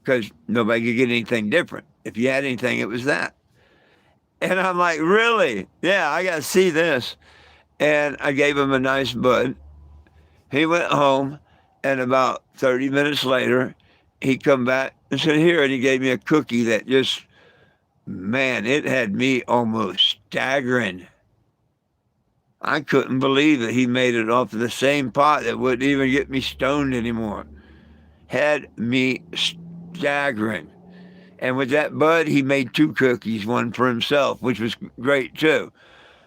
because nobody could get anything different. If you had anything, it was that. And I'm like, really? Yeah, I got to see this. And I gave him a nice bud. He went home, and about 30 minutes later, he come back and said, here, and he gave me a cookie that just, man, it had me almost staggering. I couldn't believe that he made it off of the same pot that wouldn't even get me stoned anymore. Had me staggering. And with that bud, he made 2 cookies, one for himself, which was great too.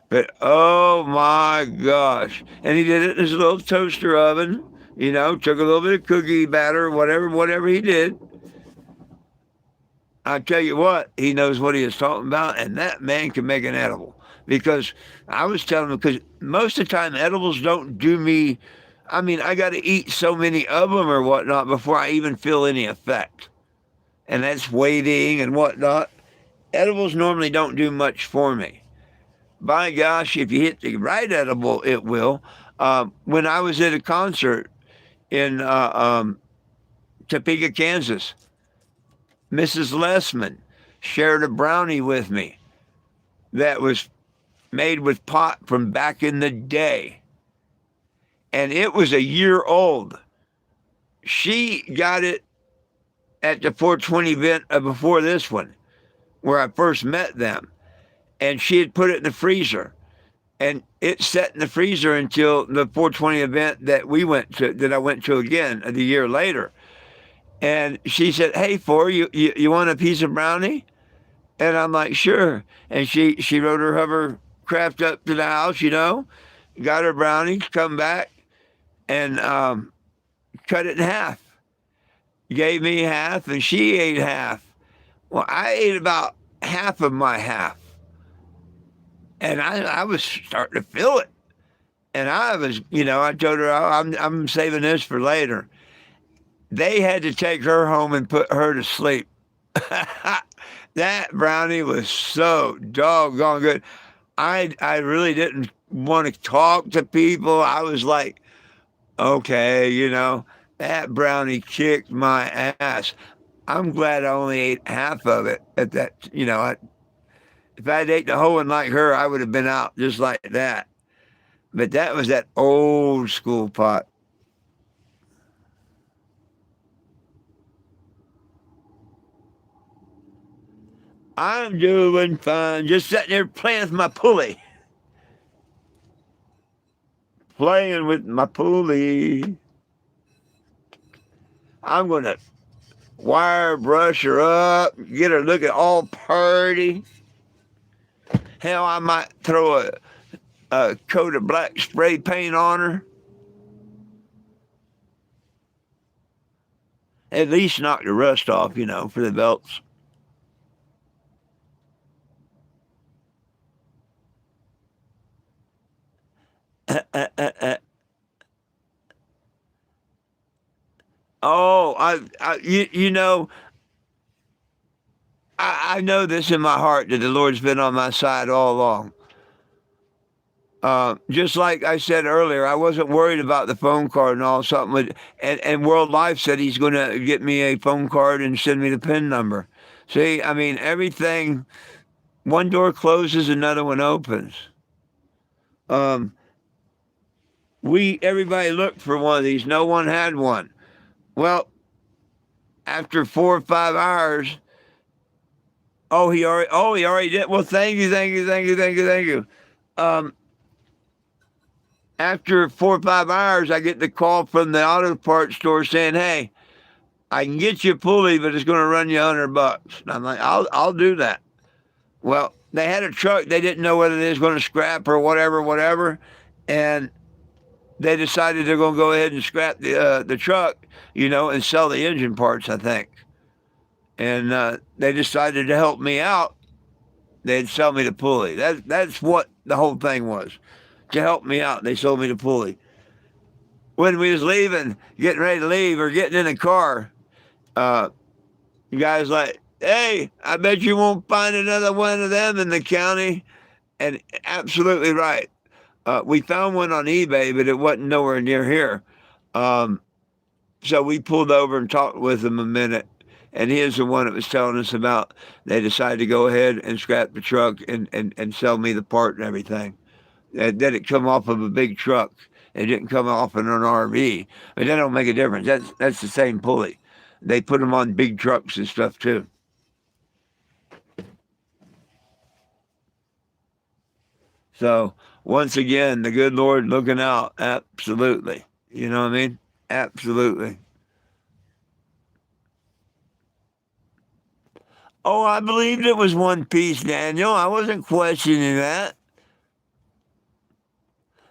But oh my gosh. And he did it in his little toaster oven, took a little bit of cookie batter, whatever he did. I tell you what, he knows what he is talking about, and that man can make an edible. Because I was telling him, because most of the time edibles don't do me, I mean, I got to eat so many of them or whatnot before I even feel any effect. And that's waiting and whatnot. Edibles normally don't do much for me. By gosh, if you hit the right edible, it will. When I was at a concert in Topeka, Kansas, Mrs. Lessman shared a brownie with me that was made with pot from back in the day. And it was a year old. She got it at the 420 event before this one, where I first met them. And she had put it in the freezer. And it sat in the freezer until the 420 event that I went to again the year later. And she said, hey, you want a piece of brownie? And I'm like, sure. And she rode her hovercraft up to the house, got her brownie, come back, and cut it in half. Gave me half, and she ate half. Well, I ate about half of my half. And I was starting to feel it. And I was, I told her, I'm saving this for later. They had to take her home and put her to sleep. That brownie was so doggone good. I really didn't want to talk to people. I was like, okay, that brownie kicked my ass. I'm glad I only ate half of it at that, if I'd ate the whole one like her, I would have been out just like that. But that was that old school pot. I'm doing fine. Just sitting there playing with my pulley. Playing with my pulley. I'm going to wire brush her up, get her looking all purty. Hell, I might throw a coat of black spray paint on her. At least knock the rust off, for the belts. Oh, I know this in my heart that the Lord's been on my side all along. Just like I said earlier, I wasn't worried about the phone card and all something. And World Life said he's going to get me a phone card and send me the PIN number. See, I mean, everything, one door closes, another one opens. Um, everybody looked for one of these. No one had one. Well, after 4 or 5 hours, he already did. Well, thank you, thank you, thank you, thank you, thank you. Um, After 4 or 5 hours, I get the call from the auto parts store saying, "Hey, I can get you a pulley, but it's going to run you $100." And I'm like, "I'll do that." Well, they had a truck. They didn't know whether they was going to scrap or whatever, and they decided they're going to go ahead and scrap the truck, and sell the engine parts, I think. And they decided to help me out. They'd sell me the pulley. That's what the whole thing was, to help me out. They sold me the pulley. When we was leaving, getting ready to leave or getting in the car, the guy's like, "Hey, I bet you won't find another one of them in the county." And absolutely right. We found one on eBay, but it wasn't nowhere near here. Um, so we pulled over and talked with him a minute. And he is the one that was telling us about they decided to go ahead and scrap the truck and sell me the part and everything. That it come off of a big truck. It didn't come off in an RV. But that don't make a difference. That's the same pulley. They put them on big trucks and stuff too. So once again, the good Lord looking out. Absolutely. You know what I mean? Absolutely. Oh, I believed it was one piece, Daniel. I wasn't questioning that.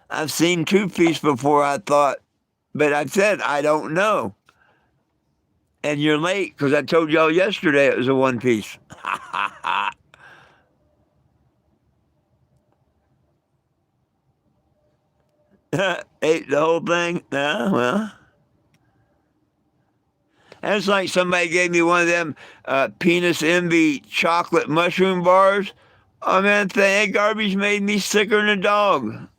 I've seen two-piece before, I thought, but I said I don't know. And you're late because I told y'all yesterday it was a one piece. Ate the whole thing? Well. That's like somebody gave me one of them penis envy chocolate mushroom bars. Oh man, that garbage made me sicker than a dog.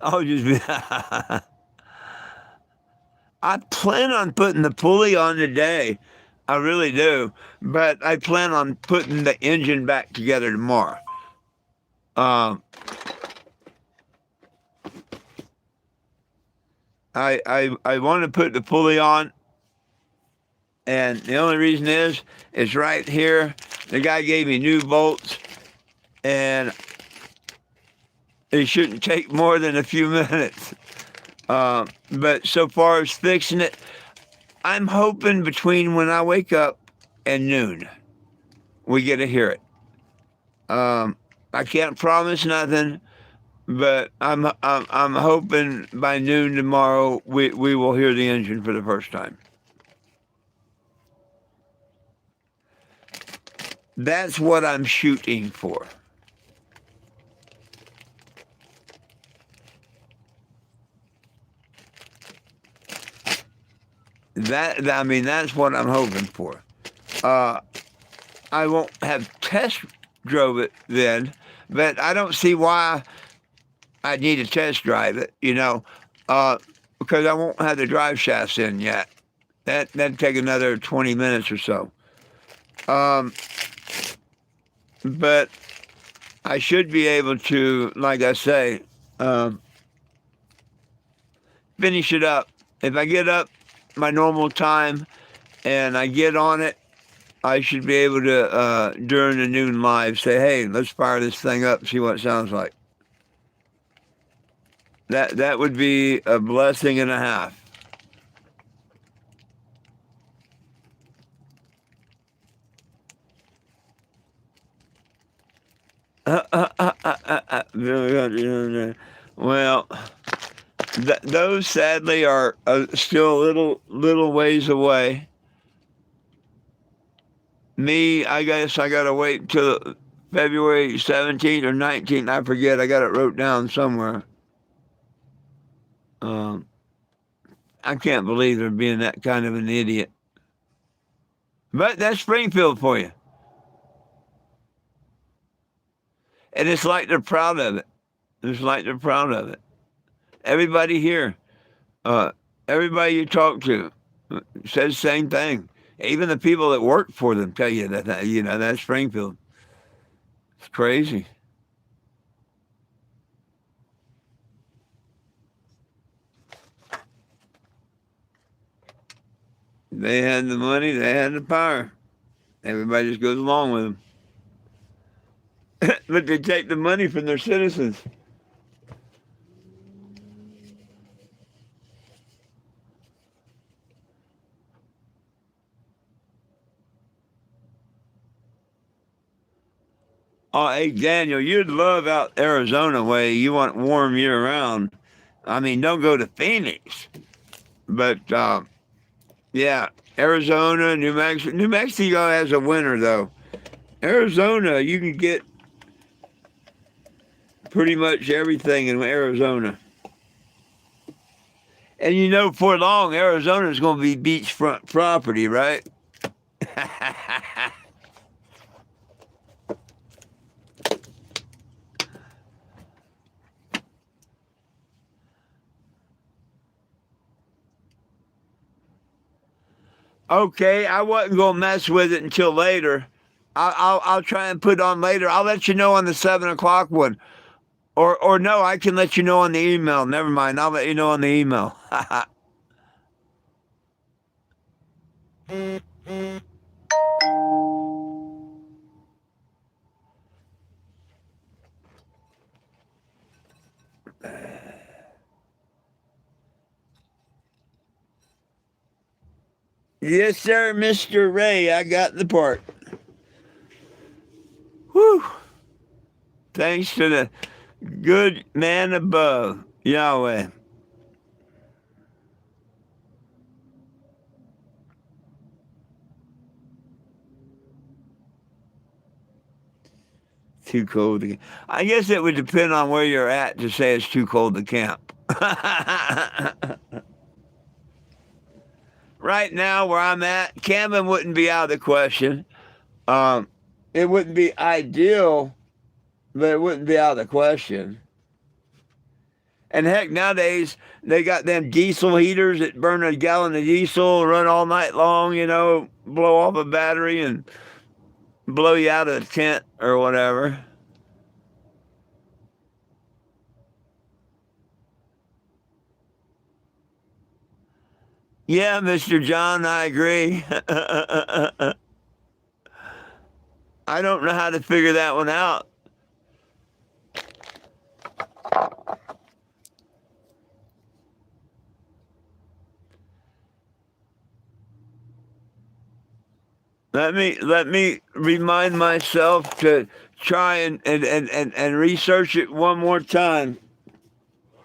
I'll just be. I plan on putting the pulley on today. I really do. But I plan on putting the engine back together tomorrow. Um, I want to put the pulley on, and the only reason is it's right here. The guy gave me new bolts, and it shouldn't take more than a few minutes. But so far as fixing it, I'm hoping between when I wake up and noon, we get to hear it. I can't promise nothing, but I'm hoping by noon tomorrow we will hear the engine for the first time. That's what I'm shooting for. That's what I'm hoping for. I won't have test drove it then, but I don't see why I need to test drive it, because I won't have the drive shafts in yet. That'd take another 20 minutes or so. Um, but I should be able to, like I say, finish it up. If I get up my normal time and I get on it, I should be able to, during the noon live, say, "Hey, let's fire this thing up and see what it sounds like." That would be a blessing and a half. country. Well, those sadly are still a little ways away. Me, I guess I got to wait till February 17th or 19th. I forget. I got it wrote down somewhere. I can't believe they're being that kind of an idiot. But that's Springfield for you. And it's like they're proud of it. It's like they're proud of it. Everybody here, everybody you talk to says the same thing. Even the people that work for them tell you that that's Springfield. It's crazy. They had the money, they had the power. Everybody just goes along with them. But they take the money from their citizens. Oh, hey, Daniel, you'd love out Arizona way. You want warm year round. I mean, don't go to Phoenix. But, yeah, Arizona, New Mexico. New Mexico has a winter, though. Arizona, you can get pretty much everything in Arizona. And for long, Arizona is going to be beachfront property, right? Okay, I wasn't going to mess with it until later. I'll try and put on later. I'll let you know on the 7 o'clock one. Or no, I can let you know on the email. Never mind, I'll let you know on the email. Yes, sir, Mr. Ray, I got the part. Whew. Thanks to the good man above, Yahweh. Too cold to camp. I guess it would depend on where you're at to say it's too cold to camp. Right now, where I'm at, camping wouldn't be out of the question. It wouldn't be ideal, but it wouldn't be out of the question. And heck, nowadays, they got them diesel heaters that burn a gallon of diesel, run all night long, blow off a battery and blow you out of the tent or whatever. Yeah, Mr. John, I agree. I don't know how to figure that one out. Let me remind myself to try and research it one more time.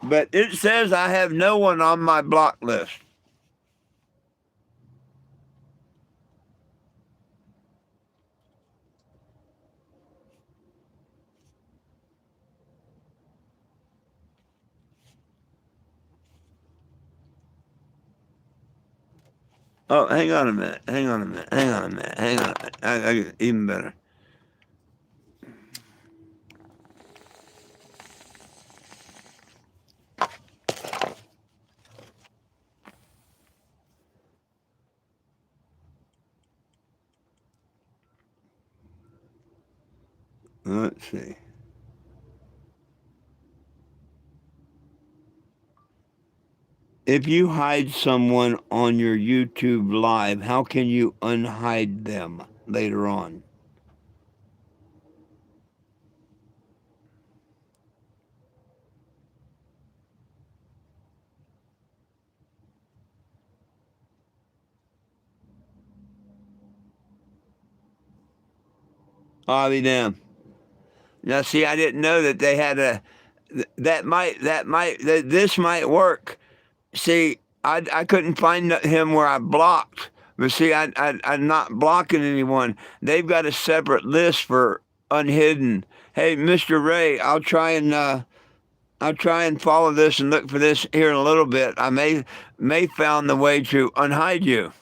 But it says I have no one on my block list. Oh, hang on a minute. I even better. Let's see. If you hide someone on your YouTube live, how can you unhide them later on? I'll be damned. Now, see, I didn't know that they had this might work. See, I couldn't find him where I blocked. But see, I'm not blocking anyone. They've got a separate list for unhidden. Hey, Mr. Ray, I'll try and follow this and look for this here in a little bit. I may found the way to unhide you.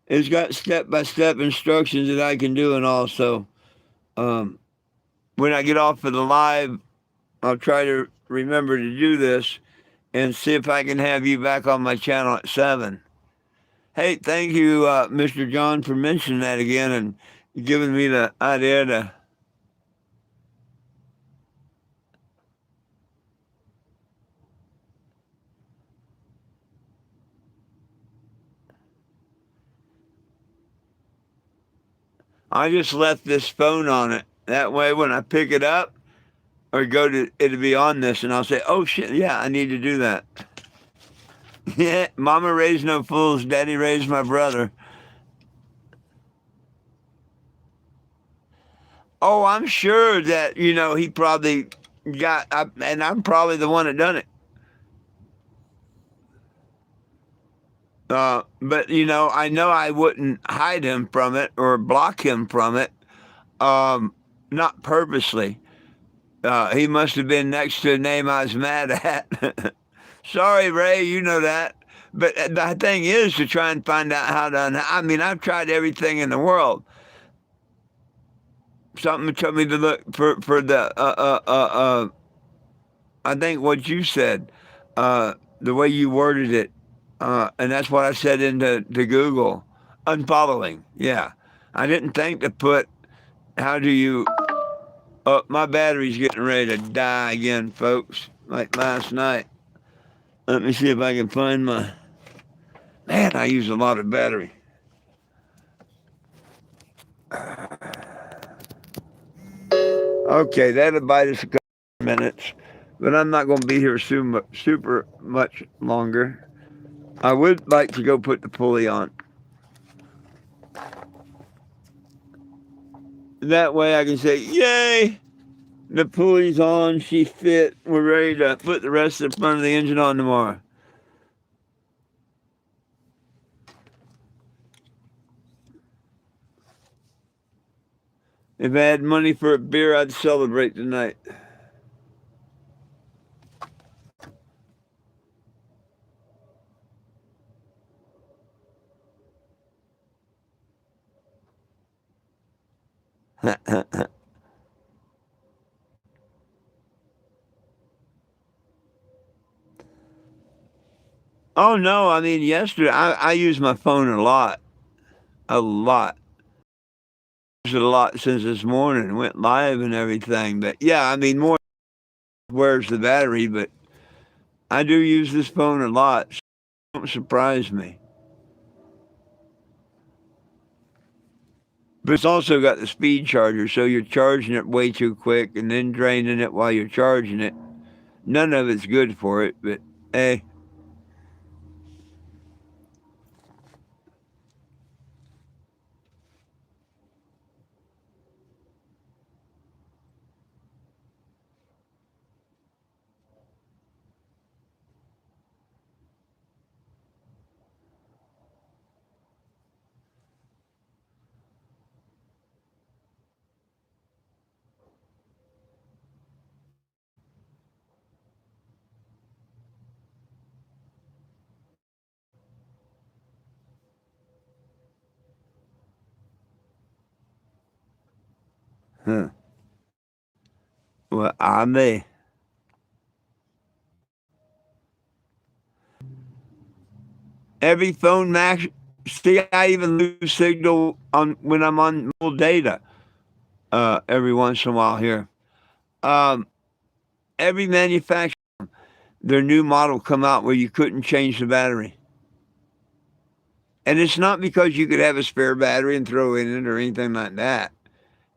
It's got step-by-step instructions that I can do, and also, when I get off of the live, I'll try to remember to do this and see if I can have you back on my channel at 7. Hey, thank you, Mr. John, for mentioning that again and giving me the idea to... I just left this phone on it. That way, when I pick it up or go to, it'll be on this, and I'll say, oh, shit, yeah, I need to do that. Yeah, Mama raised no fools. Daddy raised my brother. Oh, I'm sure that, he probably got, and I'm probably the one that done it. But, I know I wouldn't hide him from it or block him from it, not purposely. He must have been next to a name I was mad at. Sorry, Ray, you know that. But the thing is to try and find out how to, I've tried everything in the world. Something told me to look for the, I think what you said, the way you worded it, and that's what I said into Google. Unfollowing, yeah. I didn't think to put, how do you, my battery's getting ready to die again, folks, like last night. Let me see if I can find my, man, I use a lot of battery. Okay, that'll bite us a couple of minutes, but I'm not going to be here super much longer. I would like to go put the pulley on. That way I can say, yay, the pulley's on, she fit, we're ready to put the rest of the front of the engine on tomorrow. If I had money for a beer, I'd celebrate tonight. Oh, no, yesterday, I used my phone a lot. A lot. I used it a lot since this morning. Went live and everything. But, yeah, more wears the battery, but I do use this phone a lot. So don't surprise me. But it's also got the speed charger, so you're charging it way too quick and then draining it while you're charging it. None of it's good for it, but hey. Huh. Well, I may. Every phone max, see, I even lose signal when I'm on mobile data every once in a while here. Every manufacturer, their new model come out where you couldn't change the battery. And it's not because you could have a spare battery and throw in it or anything like that.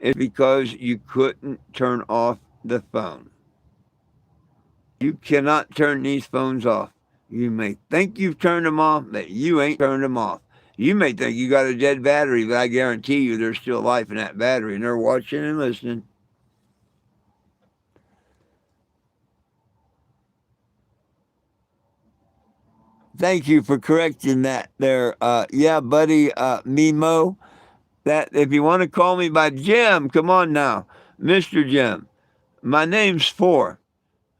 It's because you couldn't turn off the phone. You cannot turn these phones off. You may think you've turned them off, but you ain't turned them off. You may think you got a dead battery, but I guarantee you there's still life in that battery, and they're watching and listening. Thank you for correcting that there. Yeah, buddy, Mimo. That if you want to call me by Jim, come on now, Mr. Jim. My name's Four.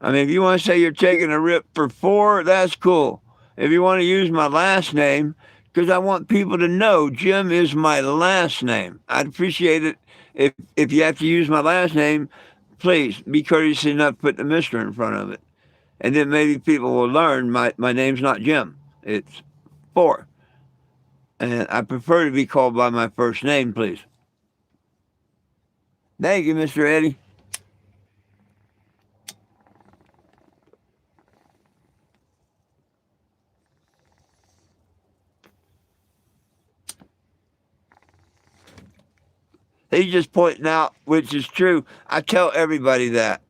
I mean, if you want to say you're taking a rip for Four, that's cool. If you want to use my last name, because I want people to know Jim is my last name. I'd appreciate it if you have to use my last name, please be courteous enough to put the Mister in front of it. And then maybe people will learn my name's not Jim. It's Four. And I prefer to be called by my first name, please. Thank you, Mr. Eddie. He's just pointing out, which is true. I tell everybody that.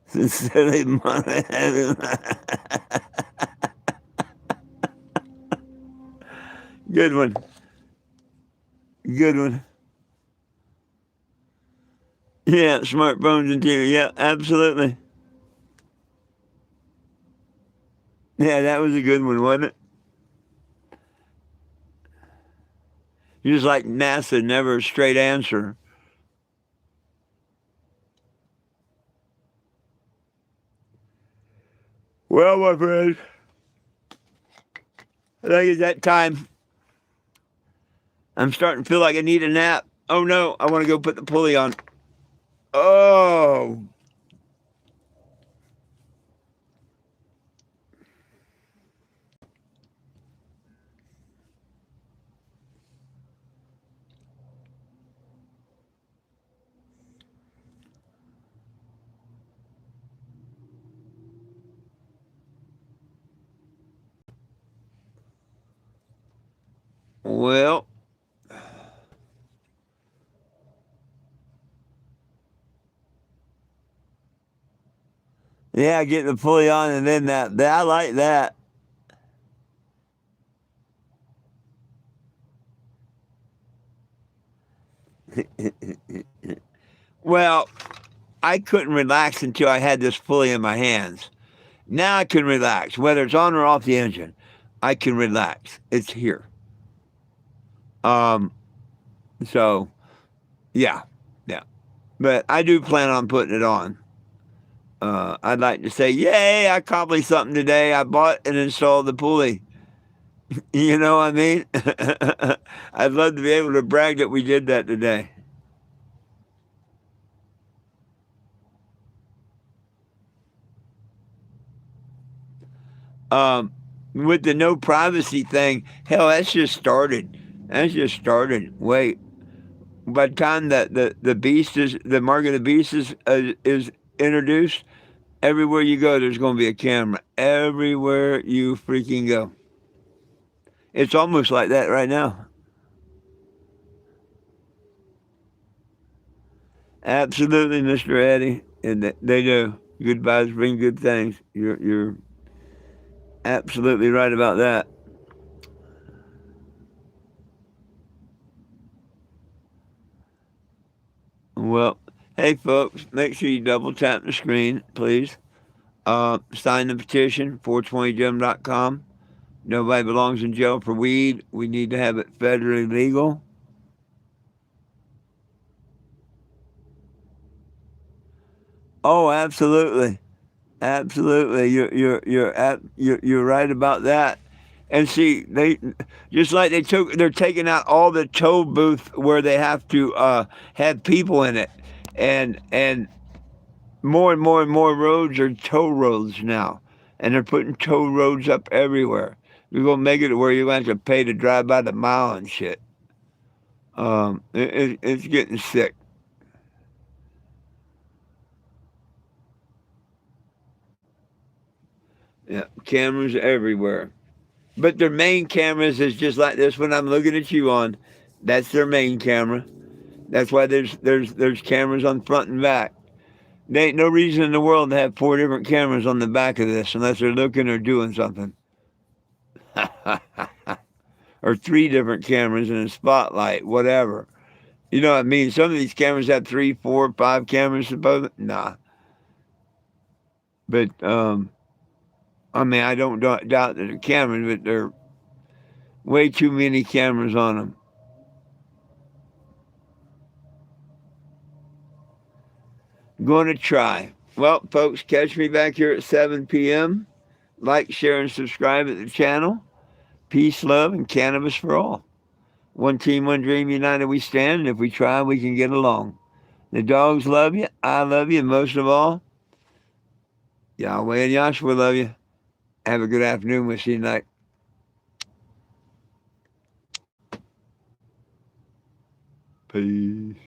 Silly money. Good one. Good one. Yeah, smartphones and TV. Yeah, absolutely. Yeah, that was a good one, wasn't it? Just like NASA, never a straight answer. Well, my friend, I think it's that time. I'm starting to feel like I need a nap. Oh no, I want to go put the pulley on. Oh. Well. Yeah, getting the pulley on and then that I like that. Well, I couldn't relax until I had this pulley in my hands. Now I can relax, whether it's on or off the engine. I can relax. It's here. Um. So, yeah, yeah. But I do plan on putting it on. I'd like to say, yay! I accomplished something today. I bought and installed the pulley. You know what I mean? I'd love to be able to brag that we did that today. With the no privacy thing, hell, that's just started. That's just started. Wait, by the time that the beast is the mark of the beast is introduced, everywhere you go, there's going to be a camera. Everywhere you freaking go. It's almost like that right now. Absolutely, Mr. Eddie, and they do. Good vibes bring good things. You're absolutely right about that. Well, hey folks, make sure you double tap the screen, please. Sign the petition, 420gem.com. Nobody belongs in jail for weed. We need to have it federally legal. Oh, absolutely, absolutely. You're right about that. And see, they just like they're taking out all the toll booth where they have to have people in it, and more and more and more roads are toll roads now, and they're putting toll roads up everywhere. You're gonna make it where you're gonna have to pay to drive by the mile and shit. It's getting sick. Yeah, cameras everywhere. But their main cameras is just like this one I'm looking at you on. That's their main camera. That's why there's cameras on front and back. There ain't no reason in the world to have 4 different cameras on the back of this unless they're looking or doing something. Or 3 different cameras in a spotlight, whatever. You know what I mean? Some of these cameras have 3, 4, 5 cameras supposed. Nah. But I mean, I don't doubt that they're cameras, but there are way too many cameras on them. Going to try. Well, folks, catch me back here at 7 p.m. Like, share, and subscribe at the channel. Peace, love, and cannabis for all. One team, one dream, united we stand. And if we try, we can get along. The dogs love you. I love you. And most of all, Yahweh and Yahshua love you. Have a good afternoon. We'll see you tonight. Peace.